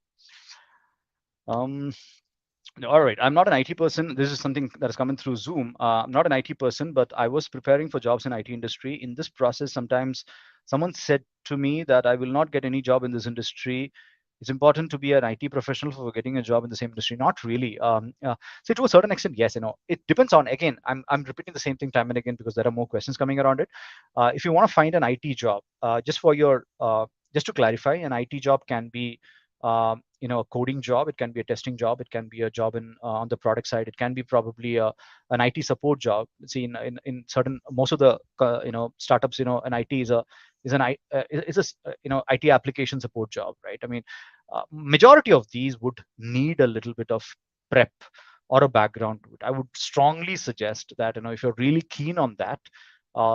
All right. I'm not an IT person. This is something that is coming through Zoom. I'm not an IT person, but I was preparing for jobs in IT industry. In this process, sometimes someone said to me that I will not get any job in this industry. It's important to be an IT professional for getting a job in the same industry. Not really. So to a certain extent, yes. It depends on. Again, I'm repeating the same thing time and again, because there are more questions coming around it. If you want to find an IT job, just to clarify, an IT job can be a coding job, it can be a testing job, it can be a job on the product side, it can be probably an IT support job. See, in certain, most of the startups, an IT is IT application support job, right? I mean, majority of these would need a little bit of prep or a background to it. I would strongly suggest that, if you're really keen on that,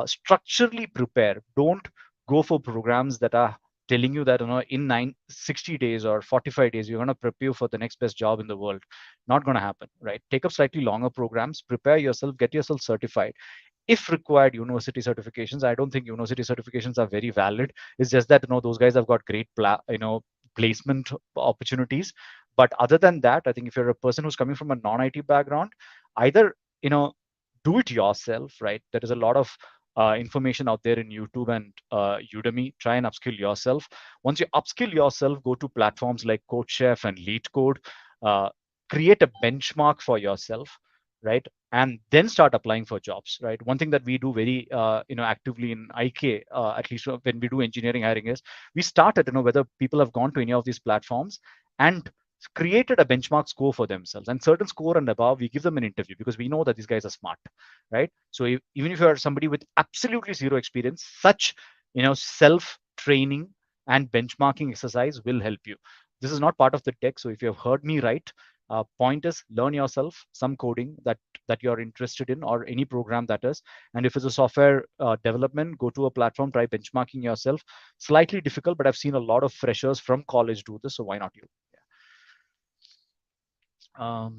structurally prepare. Don't go for programs that are telling you that, in 60 days or 45 days you're going to prepare for the next best job in the world. Not going to happen, right? Take up slightly longer programs, prepare yourself, get yourself certified. If required, university certifications. I don't think university certifications are very valid. It's just that, those guys have got great placement opportunities. But other than that, I think if you're a person who's coming from a non-IT background, either do it yourself, right? There is a lot of information out there in YouTube and Udemy. Try and upskill yourself. Once you upskill yourself, go to platforms like CodeChef and LeetCode. Uh, Create a benchmark for yourself, right? And then start applying for jobs, right? One thing that we do very actively in IK, at least when we do engineering hiring, is we start at whether people have gone to any of these platforms and created a benchmark score for themselves, and certain score and above we give them an interview, because we know that these guys are smart, right? So even if you're somebody with absolutely zero experience, such self training and benchmarking exercise will help you. This is not part of the tech, so if you have heard me right, point is learn yourself some coding that you're interested in, or any program that is. And if it's a software development, go to a platform, try benchmarking yourself. Slightly difficult, but I've seen a lot of freshers from college do this, so why not you? All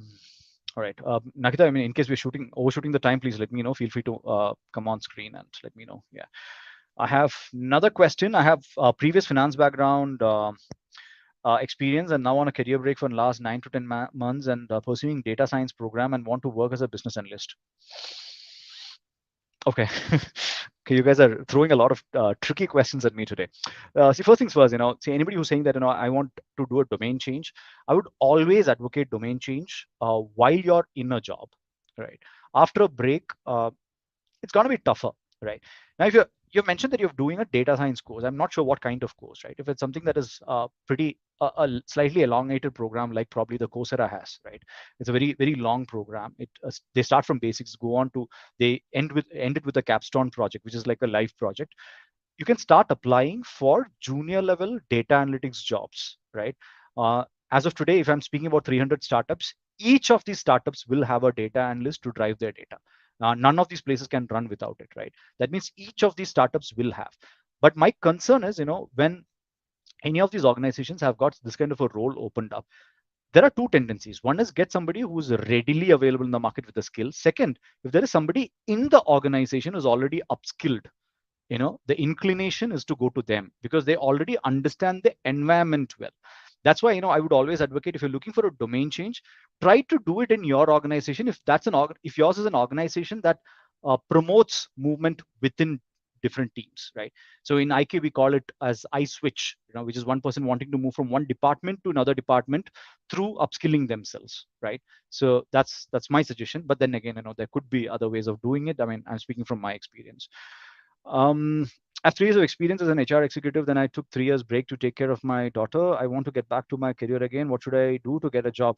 right, Nakita, I mean, in case we're overshooting the time, please let me know. Feel free to come on screen and let me know. Yeah, I have another question. I have a previous finance background experience, and now on a career break for the last 9 to 10 months, and pursuing data science program, and want to work as a business analyst. Okay. Okay, you guys are throwing a lot of tricky questions at me today. See, first things first, see, anybody who's saying that, I want to do a domain change, I would always advocate domain change while you're in a job, right? After a break, it's going to be tougher, right? Now, if you mentioned that you're doing a data science course, I'm not sure what kind of course, right? If it's something that is pretty a slightly elongated program, like probably the Coursera has, right? It's a very, very long program. They start from basics, go on to, they end it with a capstone project, which is like a live project. You can start applying for junior level data analytics jobs, right? As of today, if I'm speaking about 300 startups, each of these startups will have a data analyst to drive their data. None of these places can run without it, right? That means each of these startups will have. But my concern is, when any of these organizations have got this kind of a role opened up, there are two tendencies. One is get somebody who's readily available in the market with a skill. Second, if there is somebody in the organization who's already upskilled, the inclination is to go to them because they already understand the environment well. That's why, I would always advocate, if you're looking for a domain change, try to do it in your organization. If yours is an organization that promotes movement within different teams, right? So in IK, we call it as I switch, which is one person wanting to move from one department to another department through upskilling themselves, right? So that's my suggestion. But then again, there could be other ways of doing it. I mean, I'm speaking from my experience. After 3 years of experience as an HR executive, then I took 3 years break to take care of my daughter. I want to get back to my career again. What should I do to get a job?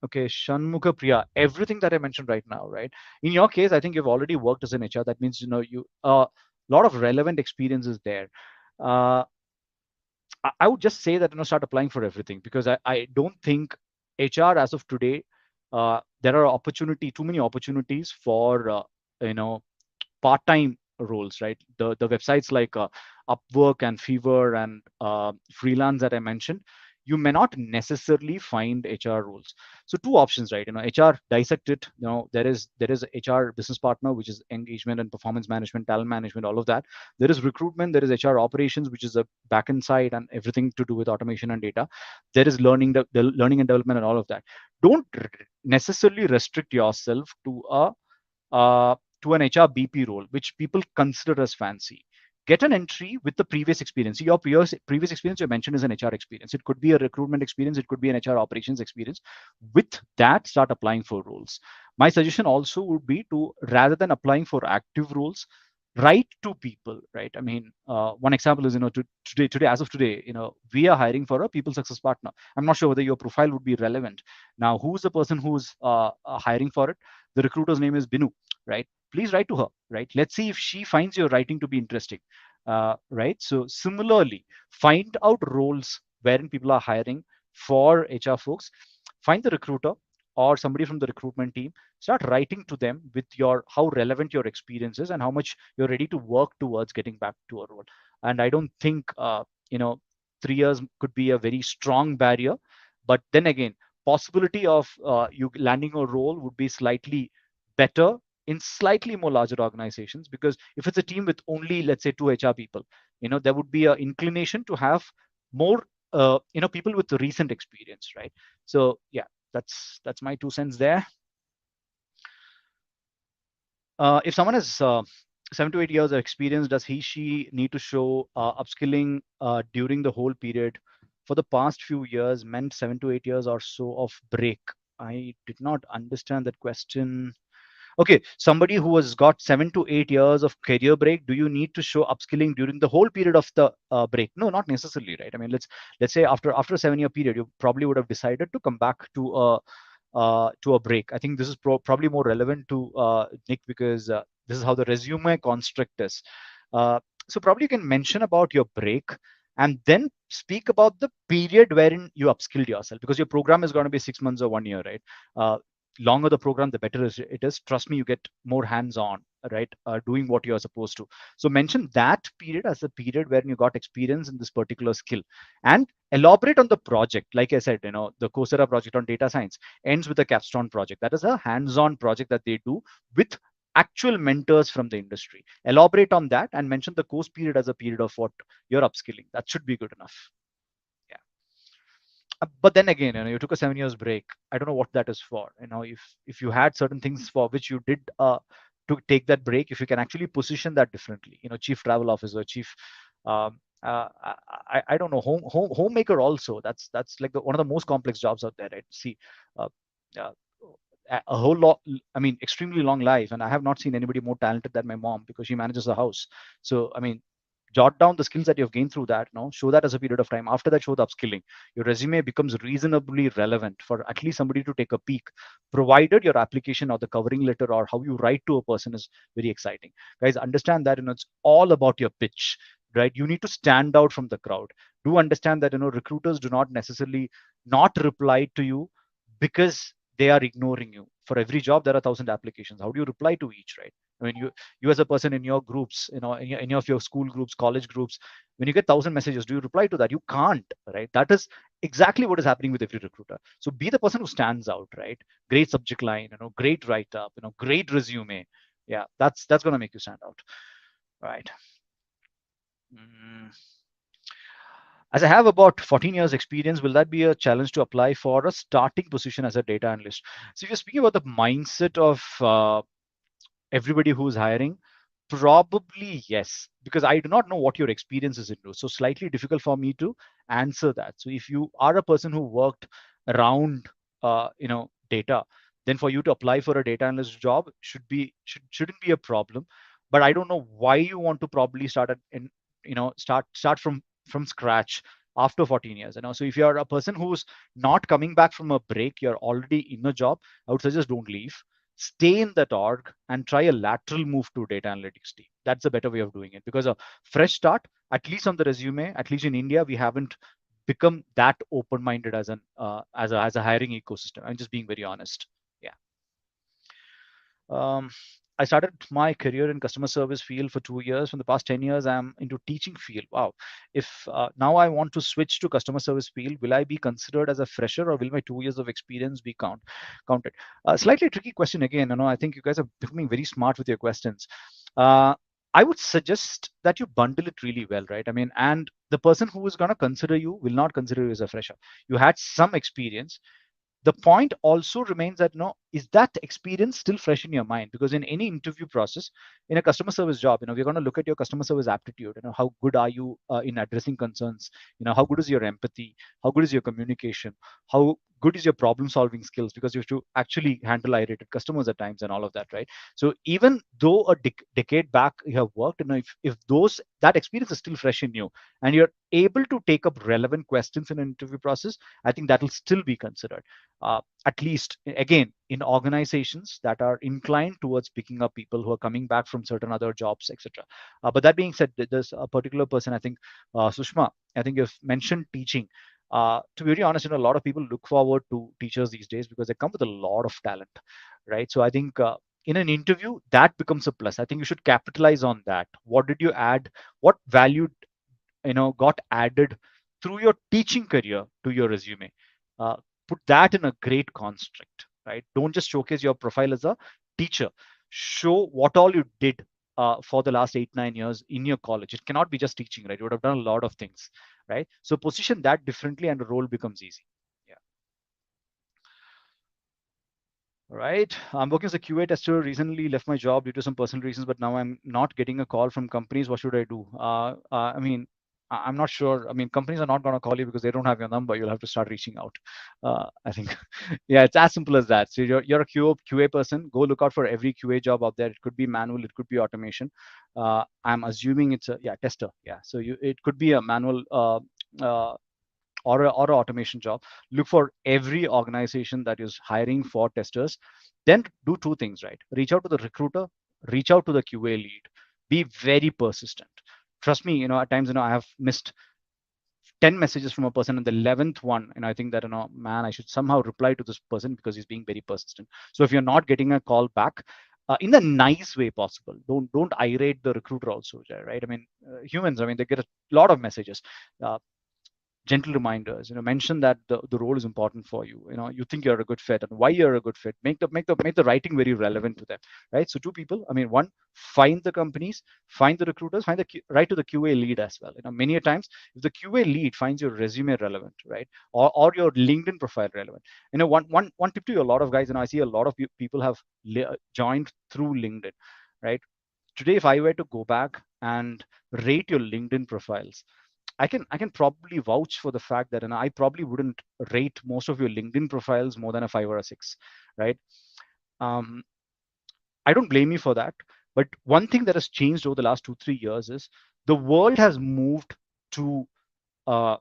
Okay, Shanmukha Priya, everything that I mentioned right now, right? In your case, I think you've already worked as an HR. That means, you a lot of relevant experience is there. I would just say that, start applying for everything, because I don't think HR as of today, there are too many opportunities for, part-time roles, right? The websites like Upwork and Fiverr and Freelance that I mentioned, you may not necessarily find HR roles. So two options, right? HR dissect it. There is HR business partner, which is engagement and performance management, talent management, all of that. There is recruitment. There is HR operations, which is a backend side and everything to do with automation and data. There is learning, the learning and development and all of that. Don't necessarily restrict yourself to an HR BP role, which people consider as fancy. Get an entry with the previous experience. Your previous experience you mentioned is an HR experience. It could be a recruitment experience. It could be an HR operations experience. With that, start applying for roles. My suggestion also would be to, rather than applying for active roles, write to people, right? I mean, one example is, today, as of today, we are hiring for a people success partner. I'm not sure whether your profile would be relevant. Now, who's the person who's hiring for it? The recruiter's name is Binu, right? Please write to her, right? Let's see if she finds your writing to be interesting, right? So similarly, find out roles wherein people are hiring for HR folks. Find the recruiter or somebody from the recruitment team. Start writing to them with how relevant your experience is and how much you're ready to work towards getting back to a role. And I don't think 3 years could be a very strong barrier. But then again, possibility of you landing a role would be slightly better in slightly more larger organizations, because if it's a team with only, let's say, 2 HR people, there would be an inclination to have more people with recent experience, right? So yeah, that's my 2 cents there. If someone has 7 to 8 years of experience, does she need to show upskilling during the whole period? For the past few years meant 7 to 8 years or so of break. I did not understand that question. Okay, somebody who has got 7 to 8 years of career break, do you need to show upskilling during the whole period of the break? No, not necessarily, right? I mean, let's say after a 7 year period, you probably would have decided to come back to a break. I think this is probably more relevant to Nick, because this is how the resume construct is. So probably you can mention about your break and then speak about the period wherein you upskilled yourself, because your program is going to be 6 months or 1 year, right? Longer the program, the better it is. Trust me, you get more hands on, right? Doing what you're supposed to. So mention that period as a period wherein you got experience in this particular skill, and elaborate on the project. Like I said, the Coursera project on data science ends with a capstone project. That is a hands-on project that they do with actual mentors from the industry. Elaborate on that and mention the course period as a period of what you're upskilling. That should be good enough. Yeah. But then again, you took a 7 years break. I don't know what that is for. If you had certain things for which you did to take that break, if you can actually position that differently, chief travel officer, chief I don't know, homemaker also. That's like one of the most complex jobs out there, right? See, uh, uh, a whole lot, I mean, extremely long life, and I have not seen anybody more talented than my mom, because she manages the house. So I mean, jot down the skills that you've gained through that, show that as a period of time. After that, show the upskilling. Your resume becomes reasonably relevant for at least somebody to take a peek, provided your application or the covering letter or how you write to a person is very exciting. Guys, understand that it's all about your pitch, right? You need to stand out from the crowd. Do understand that recruiters do not necessarily not reply to you because they are ignoring you. For every job there are 1,000 applications. How do you reply to each, right? I mean, you as a person in your groups, in any of your school groups, college groups, when you get 1,000 messages, do you reply to that? You can't, right? That is exactly what is happening with every recruiter. So be the person who stands out, right? Great subject line, great write up, great resume. Yeah, that's going to make you stand out, right? As I have about 14 years experience, will that be a challenge to apply for a starting position as a data analyst? So if you're speaking about the mindset of everybody who's hiring, probably yes, because I do not know what your experience is into. So slightly difficult for me to answer that. So if you are a person who worked around, data, then for you to apply for a data analyst job shouldn't be a problem. But I don't know why you want to probably start start from scratch after 14 years. So if you're a person who's not coming back from a break, you're already in a job, I would suggest don't leave, stay in that org and try a lateral move to data analytics team. That's a better way of doing it, because a fresh start, at least on the resume, at least in India, we haven't become that open-minded as an as a hiring ecosystem. I'm just being very honest. Yeah. I started my career in customer service field for 2 years. From the past 10 years, I'm into teaching field. Wow. If now I want to switch to customer service field, will I be considered as a fresher, or will my 2 years of experience be counted? Slightly tricky question again. I think you guys are becoming very smart with your questions. I would suggest that you bundle it really well, right? I mean, and the person who is going to consider you will not consider you as a fresher. You had some experience. The point also remains that is that experience still fresh in your mind? Because in any interview process, in a customer service job, we're going to look at your customer service aptitude. How good are you in addressing concerns? How good is your empathy? How good is your communication? How good is your problem solving skills? Because you have to actually handle irritated customers at times and all of that, right? So even though a decade back you have worked, if that experience is still fresh in you and you're able to take up relevant questions in an interview process, I think that will still be considered. At least again in organizations that are inclined towards picking up people who are coming back from certain other jobs, etc. But that being said, there's a particular person, I think, Sushma, I think you've mentioned teaching. To be very honest, a lot of people look forward to teachers these days because they come with a lot of talent, right? So I think in an interview that becomes a plus. I think you should capitalize on that. What did you add? What value got added through your teaching career to your resume? uh, Put that in a great construct, right? Don't just showcase your profile as a teacher. Show what all you did for the last 8 9 years in your college. It cannot be just teaching, right? You would have done a lot of things, right? So position that differently and the role becomes easy. Yeah. All right. I'm working as a QA tester. Recently left my job due to some personal reasons, but now I'm not getting a call from companies. What should I do? I mean, I'm not sure. I mean, companies are not going to call you because they don't have your number. You'll have to start reaching out. I think, yeah, it's as simple as that. So you're a QA person. Go look out for every QA job out there. It could be manual. It could be automation. I'm assuming it's a tester. Yeah. So it could be a manual. Uh, or a automation job. Look for every organization that is hiring for testers. Then do two things, right? Reach out to the recruiter, reach out to the QA lead. Be very persistent. Trust me, at times, I have missed 10 messages from a person, and the 11th one, and I think that, man, I should somehow reply to this person because he's being very persistent. So if you're not getting a call back, in the nice way possible, don't irate the recruiter also, right? I mean, humans, I mean, they get a lot of messages. uh, Gentle reminders, mention that the role is important for you. You think you're a good fit and why you're a good fit. Make the writing very relevant to them, right? So two people, I mean, one, find the companies, find the recruiters, write to the QA lead as well. Many a times, if the QA lead finds your resume relevant, right, or your LinkedIn profile relevant, one tip to a lot of guys, I see a lot of people have joined through LinkedIn, right? Today, if I were to go back and rate your LinkedIn profiles, I can probably vouch for the fact that, I probably wouldn't rate most of your LinkedIn profiles more than a 5 or a 6, right? um, I don't blame you for that. But one thing that has changed over the last 2 3 years is the world has moved to uh,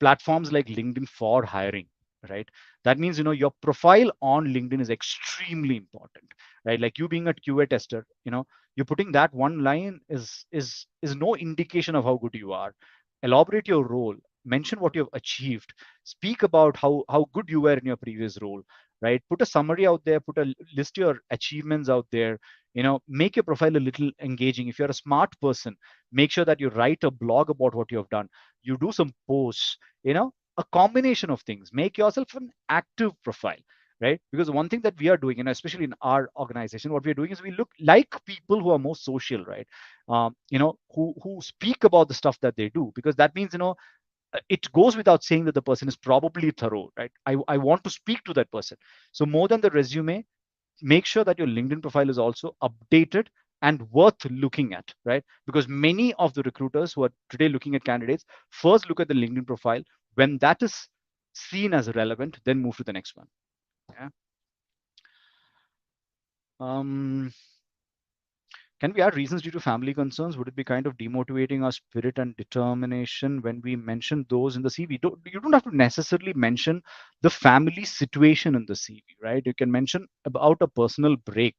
platforms like LinkedIn for hiring, right? That means, your profile on LinkedIn is extremely important, right? Like you being a QA tester, you're putting that one line is no indication of how good you are. Elaborate your role, mention what you've achieved, speak about how good you were in your previous role, right? Put a summary out there, list your achievements out there, make your profile a little engaging. If you're a smart person, make sure that you write a blog about what you have done, you do some posts, a combination of things. Make yourself an active profile, right? Because one thing that we are doing, especially in our organization, what we're doing is we look like people who are more social, right? Who speak about the stuff that they do, because that means, it goes without saying that the person is probably thorough, right? I want to speak to that person. So more than the resume, make sure that your LinkedIn profile is also updated and worth looking at, right? Because many of the recruiters who are today looking at candidates first look at the LinkedIn profile. When that is seen as relevant, then move to the next one. Yeah. um Can we add reasons due to family concerns? Would it be kind of demotivating our spirit and determination when we mention those in the CV? You don't have to necessarily mention the family situation in the CV, right? You can mention about a personal break,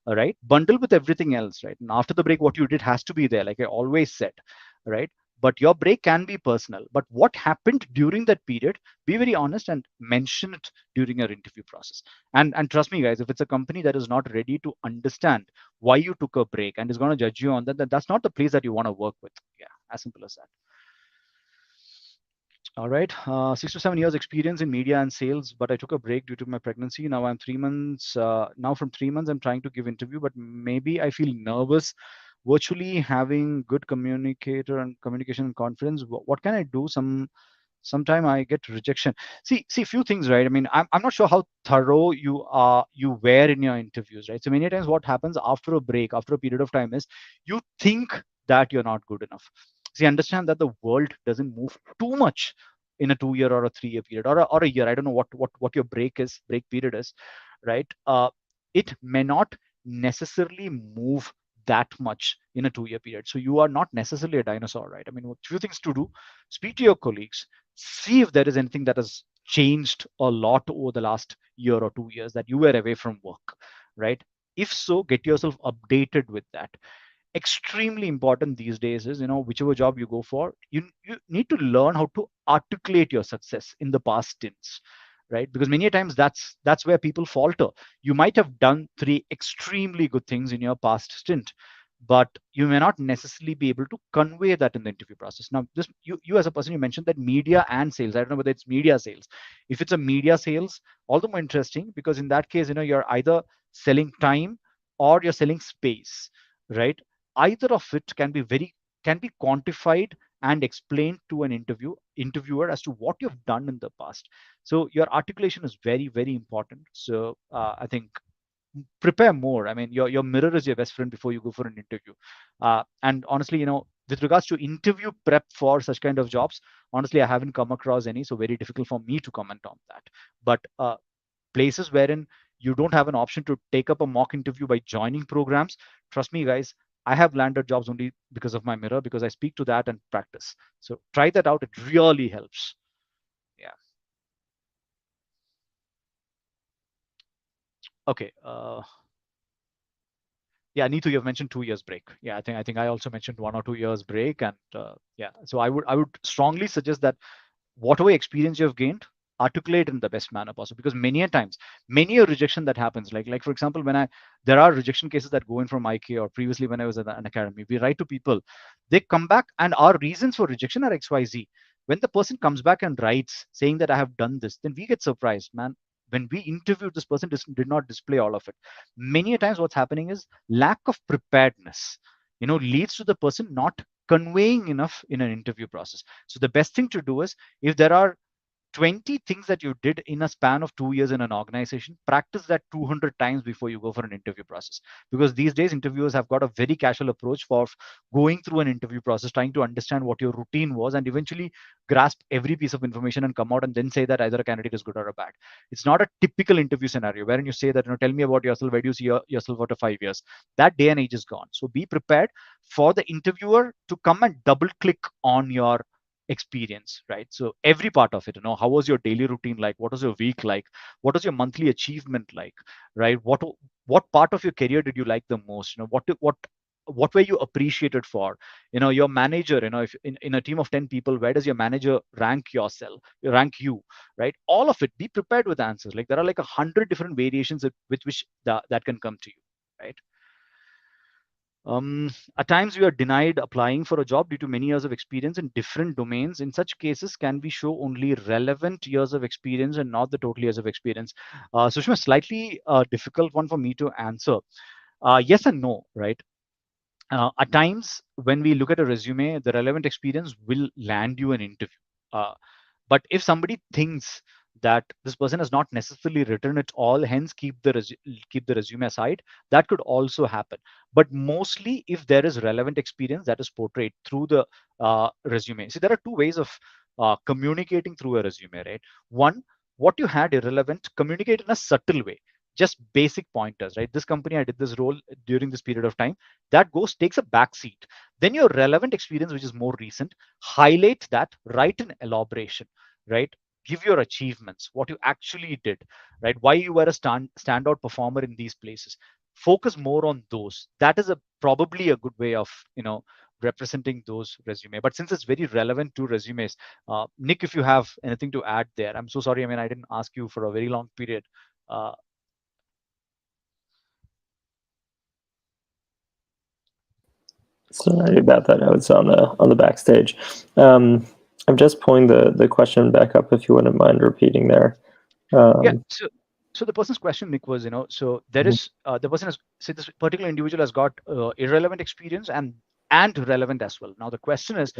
all right? Bundle with everything else, right? And after the break, what you did has to be there, like I always said, right? But your break can be personal. But what happened during that period, be very honest and mention it during your interview process. And trust me, guys, if it's a company that is not ready to understand why you took a break and is going to judge you on that, then that's not the place that you want to work with. Yeah, as simple as that. All right. 6 to 7 years experience in media and sales, but I took a break due to my pregnancy. Now I'm 3 months. Now from 3 months, I'm trying to give interview, but maybe I feel nervous. Virtually having good communicator and communication and confidence. What can I do? Sometime I get rejection. See, few things, right? I mean, I'm not sure how thorough you were in your interviews, right? So many times what happens after a break, after a period of time, is you think that you're not good enough. See, understand that the world doesn't move too much in a 2 year or a 3 year period, or a year. I don't know what your break period is, right? It may not necessarily move that much in a 2 year period. So you are not necessarily a dinosaur, right? I mean, a few things to do: speak to your colleagues, see if there is anything that has changed a lot over the last year or 2 years that you were away from work, right? If so, get yourself updated with that. Extremely important these days is, whichever job you go for, you need to learn how to articulate your success in the past tense, right? Because many times that's where people falter. You might have done three extremely good things in your past stint, but you may not necessarily be able to convey that in the interview process. Now, this you as a person, you mentioned that media and sales. I don't know whether it's media sales. If it's a media sales, all the more interesting, because in that case, you're either selling time or you're selling space, right? either of it can be quantified and explained to an interviewer as to what you've done in the past. So your articulation is very, very important. So I think prepare more. I mean, your mirror is your best friend before you go for an interview. And honestly, with regards to interview prep for such kind of jobs, honestly, I haven't come across any, so very difficult for me to comment on that. But places wherein you don't have an option to take up a mock interview by joining programs, trust me, guys, I have landed jobs only because of my mirror, because I speak to that and practice. So try that out. It really helps. Yeah. Okay. Yeah, Neetu, you've mentioned 2 years break. Yeah, I think I also mentioned 1 or 2 years break, and yeah, so I would strongly suggest that whatever experience you have gained, articulate in the best manner possible, because many a times, many a rejection that happens, like for example, there are rejection cases that go in from IK, or previously when I was at an academy, we write to people, they come back and our reasons for rejection are XYZ. When the person comes back and writes saying that I have done this, then we get surprised, man. When we interviewed, this person did not display all of it. Many a times what's happening is lack of preparedness, leads to the person not conveying enough in an interview process. So the best thing to do is, if there are 20 things that you did in a span of 2 years in an organization, practice that 200 times before you go for an interview process. Because these days, interviewers have got a very casual approach for going through an interview process, trying to understand what your routine was, and eventually grasp every piece of information and come out and then say that either a candidate is good or a bad. It's not a typical interview scenario wherein you say that, tell me about yourself, where do you see yourself after 5 years? That day and age is gone. So be prepared for the interviewer to come and double click on your experience, right? So every part of it, how was your daily routine like? What was your week like? What was your monthly achievement like? Right? What part of your career did you like the most? What were you appreciated for? Your manager, if in a team of 10 people, where does your manager rank you, right? All of it, be prepared with answers. Like, there are like 100 different variations with which that can come to you, right? At times, we are denied applying for a job due to many years of experience in different domains. In such cases, can we show only relevant years of experience and not the total years of experience? Sushma, slightly difficult one for me to answer. Yes and no, right? At times, when we look at a resume, the relevant experience will land you an interview. Uh, but if somebody thinks that this person has not necessarily written it all, hence keep the resume aside, that could also happen. But mostly, if there is relevant experience that is portrayed through the resume. See, there are two ways of communicating through a resume, right? One, what you had irrelevant, communicate in a subtle way, just basic pointers, right? This company, I did this role during this period of time. That takes a back seat. Then your relevant experience, which is more recent, highlight that, write an elaboration, right? Give your achievements, what you actually did, right? Why you were a standout performer in these places. Focus more on those. That is probably a good way of representing those resume. But since it's very relevant to resumes, Nick, if you have anything to add there, I'm so sorry. I mean, I didn't ask you for a very long period. Sorry about that. I was on the backstage. I'm just pulling the question back up, if you wouldn't mind repeating there. Yeah. So the person's question, Nick, was, so there is the person has said this particular individual has got irrelevant experience and relevant as well. Now the question is,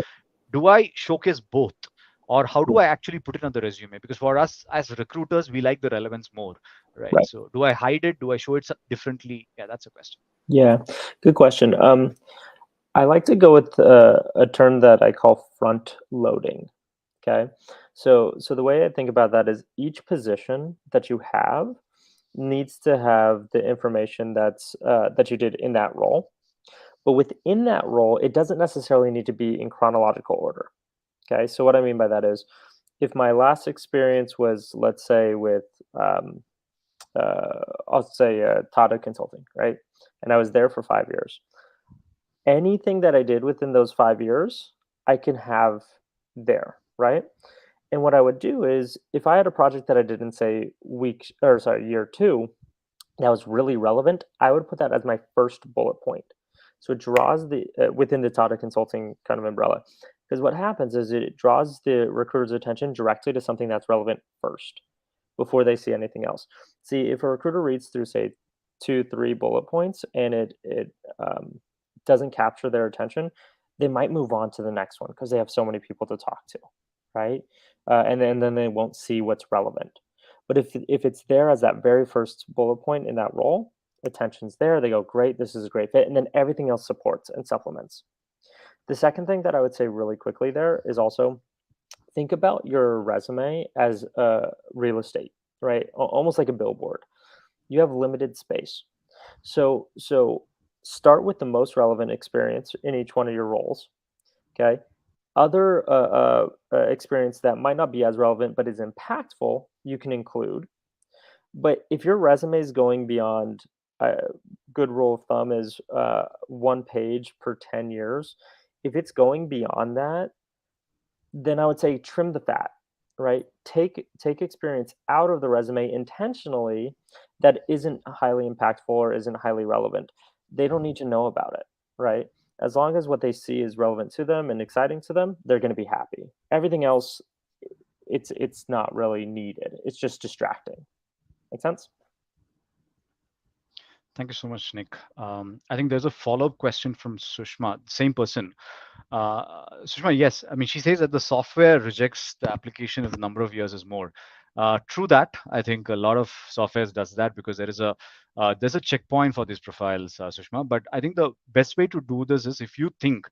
do I showcase both, or how do I actually put it on the resume? Because for us as recruiters, we like the relevance more, right? Right. So do I hide it? Do I show it differently? Yeah, that's a question. Yeah, good question. I like to go with a term that I call front loading. Okay, so the way I think about that is each position that you have needs to have the information that you did in that role. But within that role, it doesn't necessarily need to be in chronological order. Okay, so what I mean by that is, if my last experience was, let's say, with I'll say Tata Consulting, right, and I was there for 5 years. Anything that I did within those 5 years, I can have there, right? And what I would do is, if I had a project that I did in, say, year two, that was really relevant, I would put that as my first bullet point. So it draws the within the Tata Consulting kind of umbrella, because what happens is it draws the recruiter's attention directly to something that's relevant first before they see anything else. See, if a recruiter reads through, say, 2, 3 bullet points, and it doesn't capture their attention, they might move on to the next one because they have so many people to talk to, right? And then they won't see what's relevant. But if it's there as that very first bullet point in that role, attention's there. They go, great, this is a great fit, and then everything else supports and supplements. The second thing that I would say really quickly there is also think about your resume as real estate, right? Almost like a billboard. You have limited space. So start with the most relevant experience in each one of your roles. Okay. Other experience that might not be as relevant but is impactful, you can include. But if your resume is going beyond, a good rule of thumb is 1 page per 10 years. If it's going beyond that, then I would say trim the fat, right? Take experience out of the resume intentionally that isn't highly impactful or isn't highly relevant. They don't need to know about it, right? As long as what they see is relevant to them and exciting to them, they're going to be happy. Everything else, it's not really needed. It's just distracting. Make sense? Thank you so much, Nick. I think there's a follow-up question from Sushma, same person. Sushma, yes, I mean, she says that the software rejects the application if the number of years is more. True that. I think a lot of softwares does that because there's a checkpoint for these profiles, Sushma. But I think the best way to do this is if you think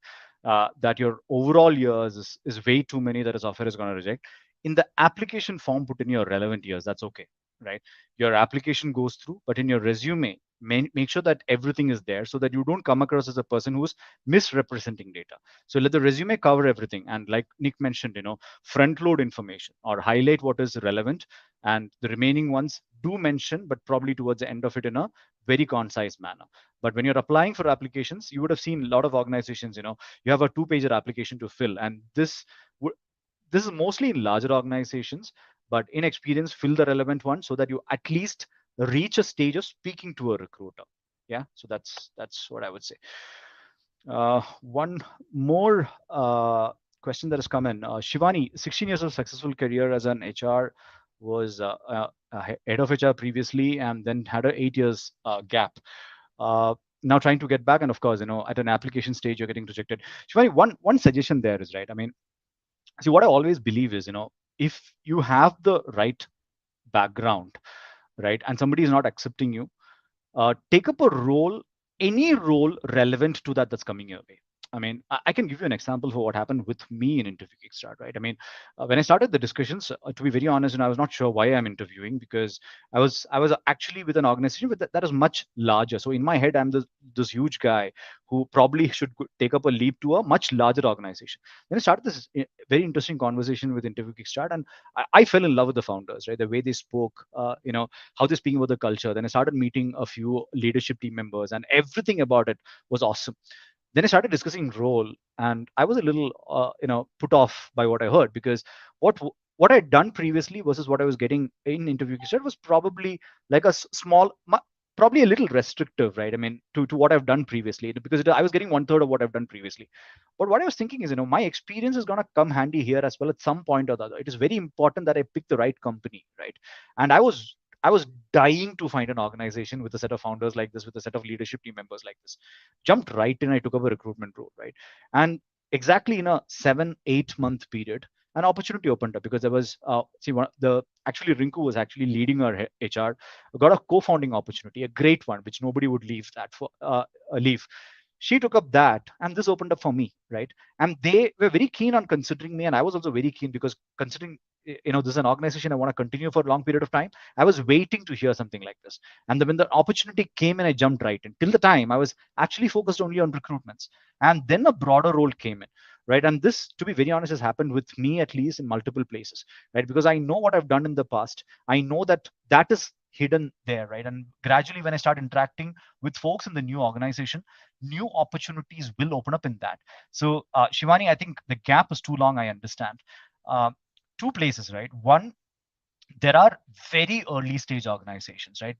that your overall years is way too many that a software is going to reject, in the application form, put in your relevant years. That's okay, right? Your application goes through, but in your resume, make sure that everything is there so that you don't come across as a person who's misrepresenting data. So let the resume cover everything, and like Nick mentioned, front load information or highlight what is relevant, and the remaining ones do mention, but probably towards the end of it in a very concise manner. But when you're applying for applications, you would have seen a lot of organizations, you have a 2-pager application to fill, and this is mostly in larger organizations, but in experience, fill the relevant one so that you at least reach a stage of speaking to a recruiter. Yeah, so that's what I would say. One more question that has come in. Shivani, 16 years of successful career as an HR, was a head of HR previously, and then had a 8 years gap. Now trying to get back, and of course, at an application stage, you're getting rejected. Shivani, one suggestion there is, right. I mean, see, what I always believe is, if you have the right background, right, and somebody is not accepting you, take up a role, any role relevant to that's coming your way. I mean, I can give you an example for what happened with me in interview kickstart, right? I mean, when I started the discussions, to be very honest, and I was not sure why I'm interviewing, because I was actually with an organization that is much larger. So in my head, I'm this huge guy who probably should take up a leap to a much larger organization. Then I started this very interesting conversation with interview kickstart, and I fell in love with the founders, right? The way they spoke, how they're speaking about the culture. Then I started meeting a few leadership team members, and everything about it was awesome. Then I started discussing role, and I was a little, put off by what I heard, because what I'd done previously versus what I was getting in interview was probably like a small, probably a little restrictive, right? I mean, to what I've done previously, because I was getting 1/3 of what I've done previously. But what I was thinking is, my experience is going to come handy here as well at some point or the other. It is very important that I pick the right company, right? And I was dying to find an organization with a set of founders like this, with a set of leadership team members like this. Jumped right in. I took up a recruitment role, right? And exactly in a 7-8 month period, an opportunity opened up, because there was actually Rinku was actually leading our HR, got a co-founding opportunity, a great one, which nobody would leave. She took up that, and this opened up for me, right? And they were very keen on considering me, and I was also very keen, because considering this is an organization I want to continue for a long period of time. I was waiting to hear something like this, and then when the opportunity came in, I jumped right in. Till the time, I was actually focused only on recruitments, and then a broader role came in, right? And this, to be very honest, has happened with me at least in multiple places, right? Because I know what I've done in the past. I know that is hidden there, right? And gradually, when I start interacting with folks in the new organization, new opportunities will open up in that. So, Shivani, I think the gap is too long. I understand. Two places, right? One, there are very early stage organizations, right?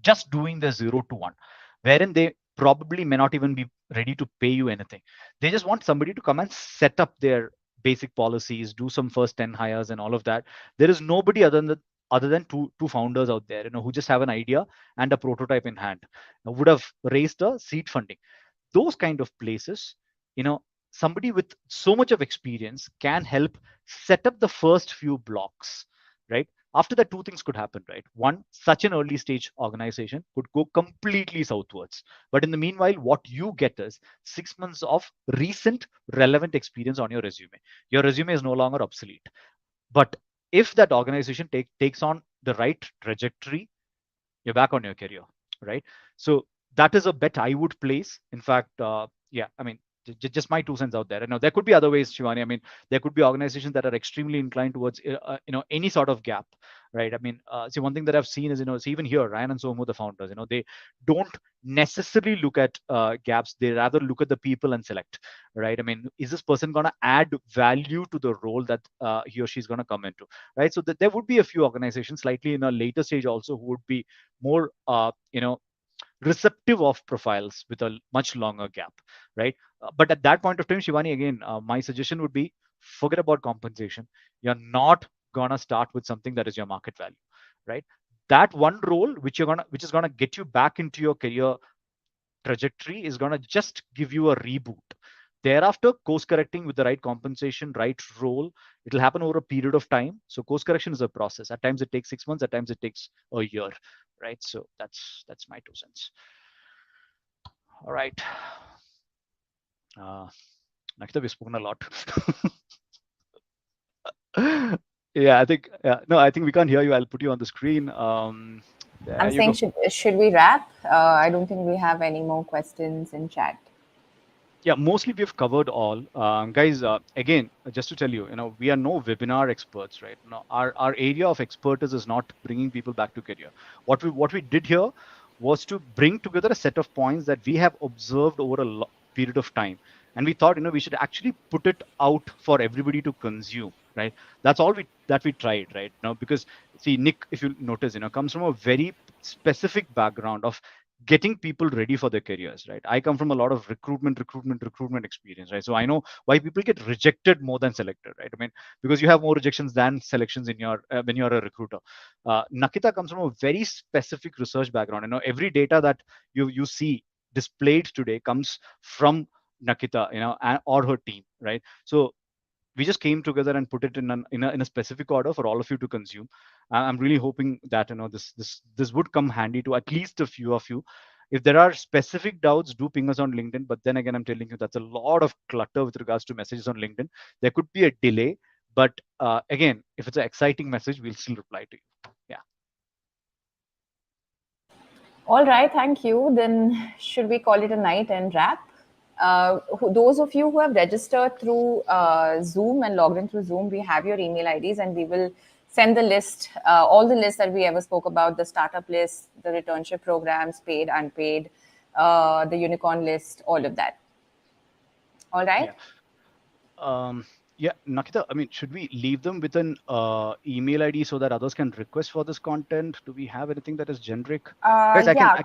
Just doing the 0 to 1, wherein they probably may not even be ready to pay you anything. They just want somebody to come and set up their basic policies, do some first 10 hires and all of that. There is nobody other than two founders out there, who just have an idea and a prototype in hand, would have raised a seed funding. those kind of places, somebody with so much of experience can help set up the first few blocks, right? After that, two things could happen, right? One, such an early stage organization could go completely southwards. But in the meanwhile, what you get is 6 months of recent relevant experience on your resume. Your resume is no longer obsolete. But if that organization takes on the right trajectory, you're back on your career, right? So that is a bet I would place. In fact, yeah, I mean, just my 2 cents out there. I know there could be other ways, Shivani. I mean, there could be organizations that are extremely inclined towards, any sort of gap, right? I mean, see, one thing that I've seen is, see, even here, Ryan and Somu, the founders, they don't necessarily look at gaps. They rather look at the people and select, right? I mean, is this person going to add value to the role that he or she is going to come into, right? So that there would be a few organizations slightly in a later stage also who would be more, receptive of profiles with a much longer gap, right? But at that point of time, Shivani, again, my suggestion would be forget about compensation. You're not gonna start with something that is your market value, right? That one role which is gonna get you back into your career trajectory is gonna just give you a reboot. Thereafter, course correcting with the right compensation, right role, it'll happen over a period of time. So course correction is a process. At times it takes 6 months, at times it takes a year, right? So that's my 2 cents. All right. Nakita, we've spoken a lot. Yeah, I think no, I think we can't hear you. I'll put you on the screen. There I'm you saying, go. should we wrap? I don't think we have any more questions in chat. Yeah, mostly we've covered all. Guys, again, just to tell you, we are no webinar experts, right? No, our area of expertise is not bringing people back to career. What we did here was to bring together a set of points that we have observed over a period of time, and we thought, we should actually put it out for everybody to consume, right? That's all we tried, right? Now, because see, Nick, if you notice, comes from a very specific background of getting people ready for their careers, right? I come from a lot of recruitment experience, right? So I know why people get rejected more than selected, right? I mean, because you have more rejections than selections in your when you're a recruiter. Nakita comes from a very specific research background. Every data that you see displayed today comes from Nakita, or her team, right? So we just came together and put it in a specific order for all of you to consume. I'm really hoping that this would come handy to at least a few of you. If there are specific doubts, do ping us on LinkedIn. But then again, I'm telling you, that's a lot of clutter with regards to messages on LinkedIn. There could be a delay, but again, if it's an exciting message, we'll still reply to you. Yeah. All right, thank you. Then should we call it a night and wrap? Those of you who have registered through Zoom and logged in through Zoom, we have your email IDs and we will send the list, all the lists that we ever spoke about, the startup list, the returnship programs, paid, unpaid, the unicorn list, all of that. All right? Yeah, Nakita, I mean, should we leave them with an email ID so that others can request for this content? Do we have anything that is generic? Guys, Yeah.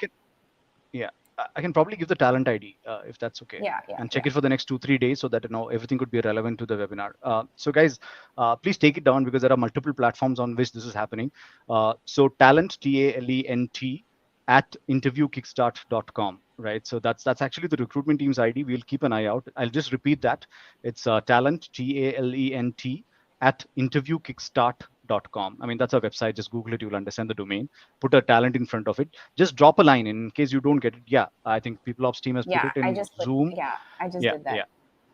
Yeah, I can probably give the talent ID if that's okay, Yeah. and check it for the next 2-3 days so that everything could be relevant to the webinar. So guys, please take it down because there are multiple platforms on which this is happening. So talent, TALENT at interviewkickstart.com, right? So that's actually the recruitment team's ID. We'll keep an eye out. I'll just repeat that. It's talent, TALENT at interviewkickstart.com. I mean, that's our website. Just Google it. You'll understand the domain. Put a talent in front of it. Just drop a line in case you don't get it. Yeah, I think People Ops team has put it in Zoom. I just did that.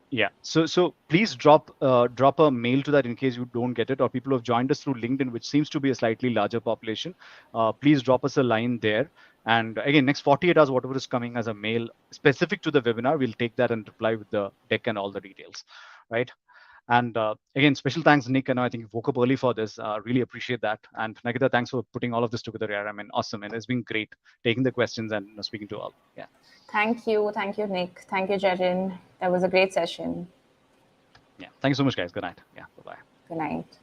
Yeah. So please drop a mail to that in case you don't get it, or people who have joined us through LinkedIn, which seems to be a slightly larger population. Please drop us a line there. And again, next 48 hours, whatever is coming as a mail specific to the webinar, we'll take that and reply with the deck and all the details, right? And again, special thanks, Nick. And I think you woke up early for this. Really appreciate that. And Nakita, thanks for putting all of this together here. I mean, awesome. And it's been great taking the questions and speaking to all. Yeah. Thank you, Nick. Thank you, Jaden. That was a great session. Yeah. Thank you so much, guys. Good night. Yeah. Bye-bye. Good night.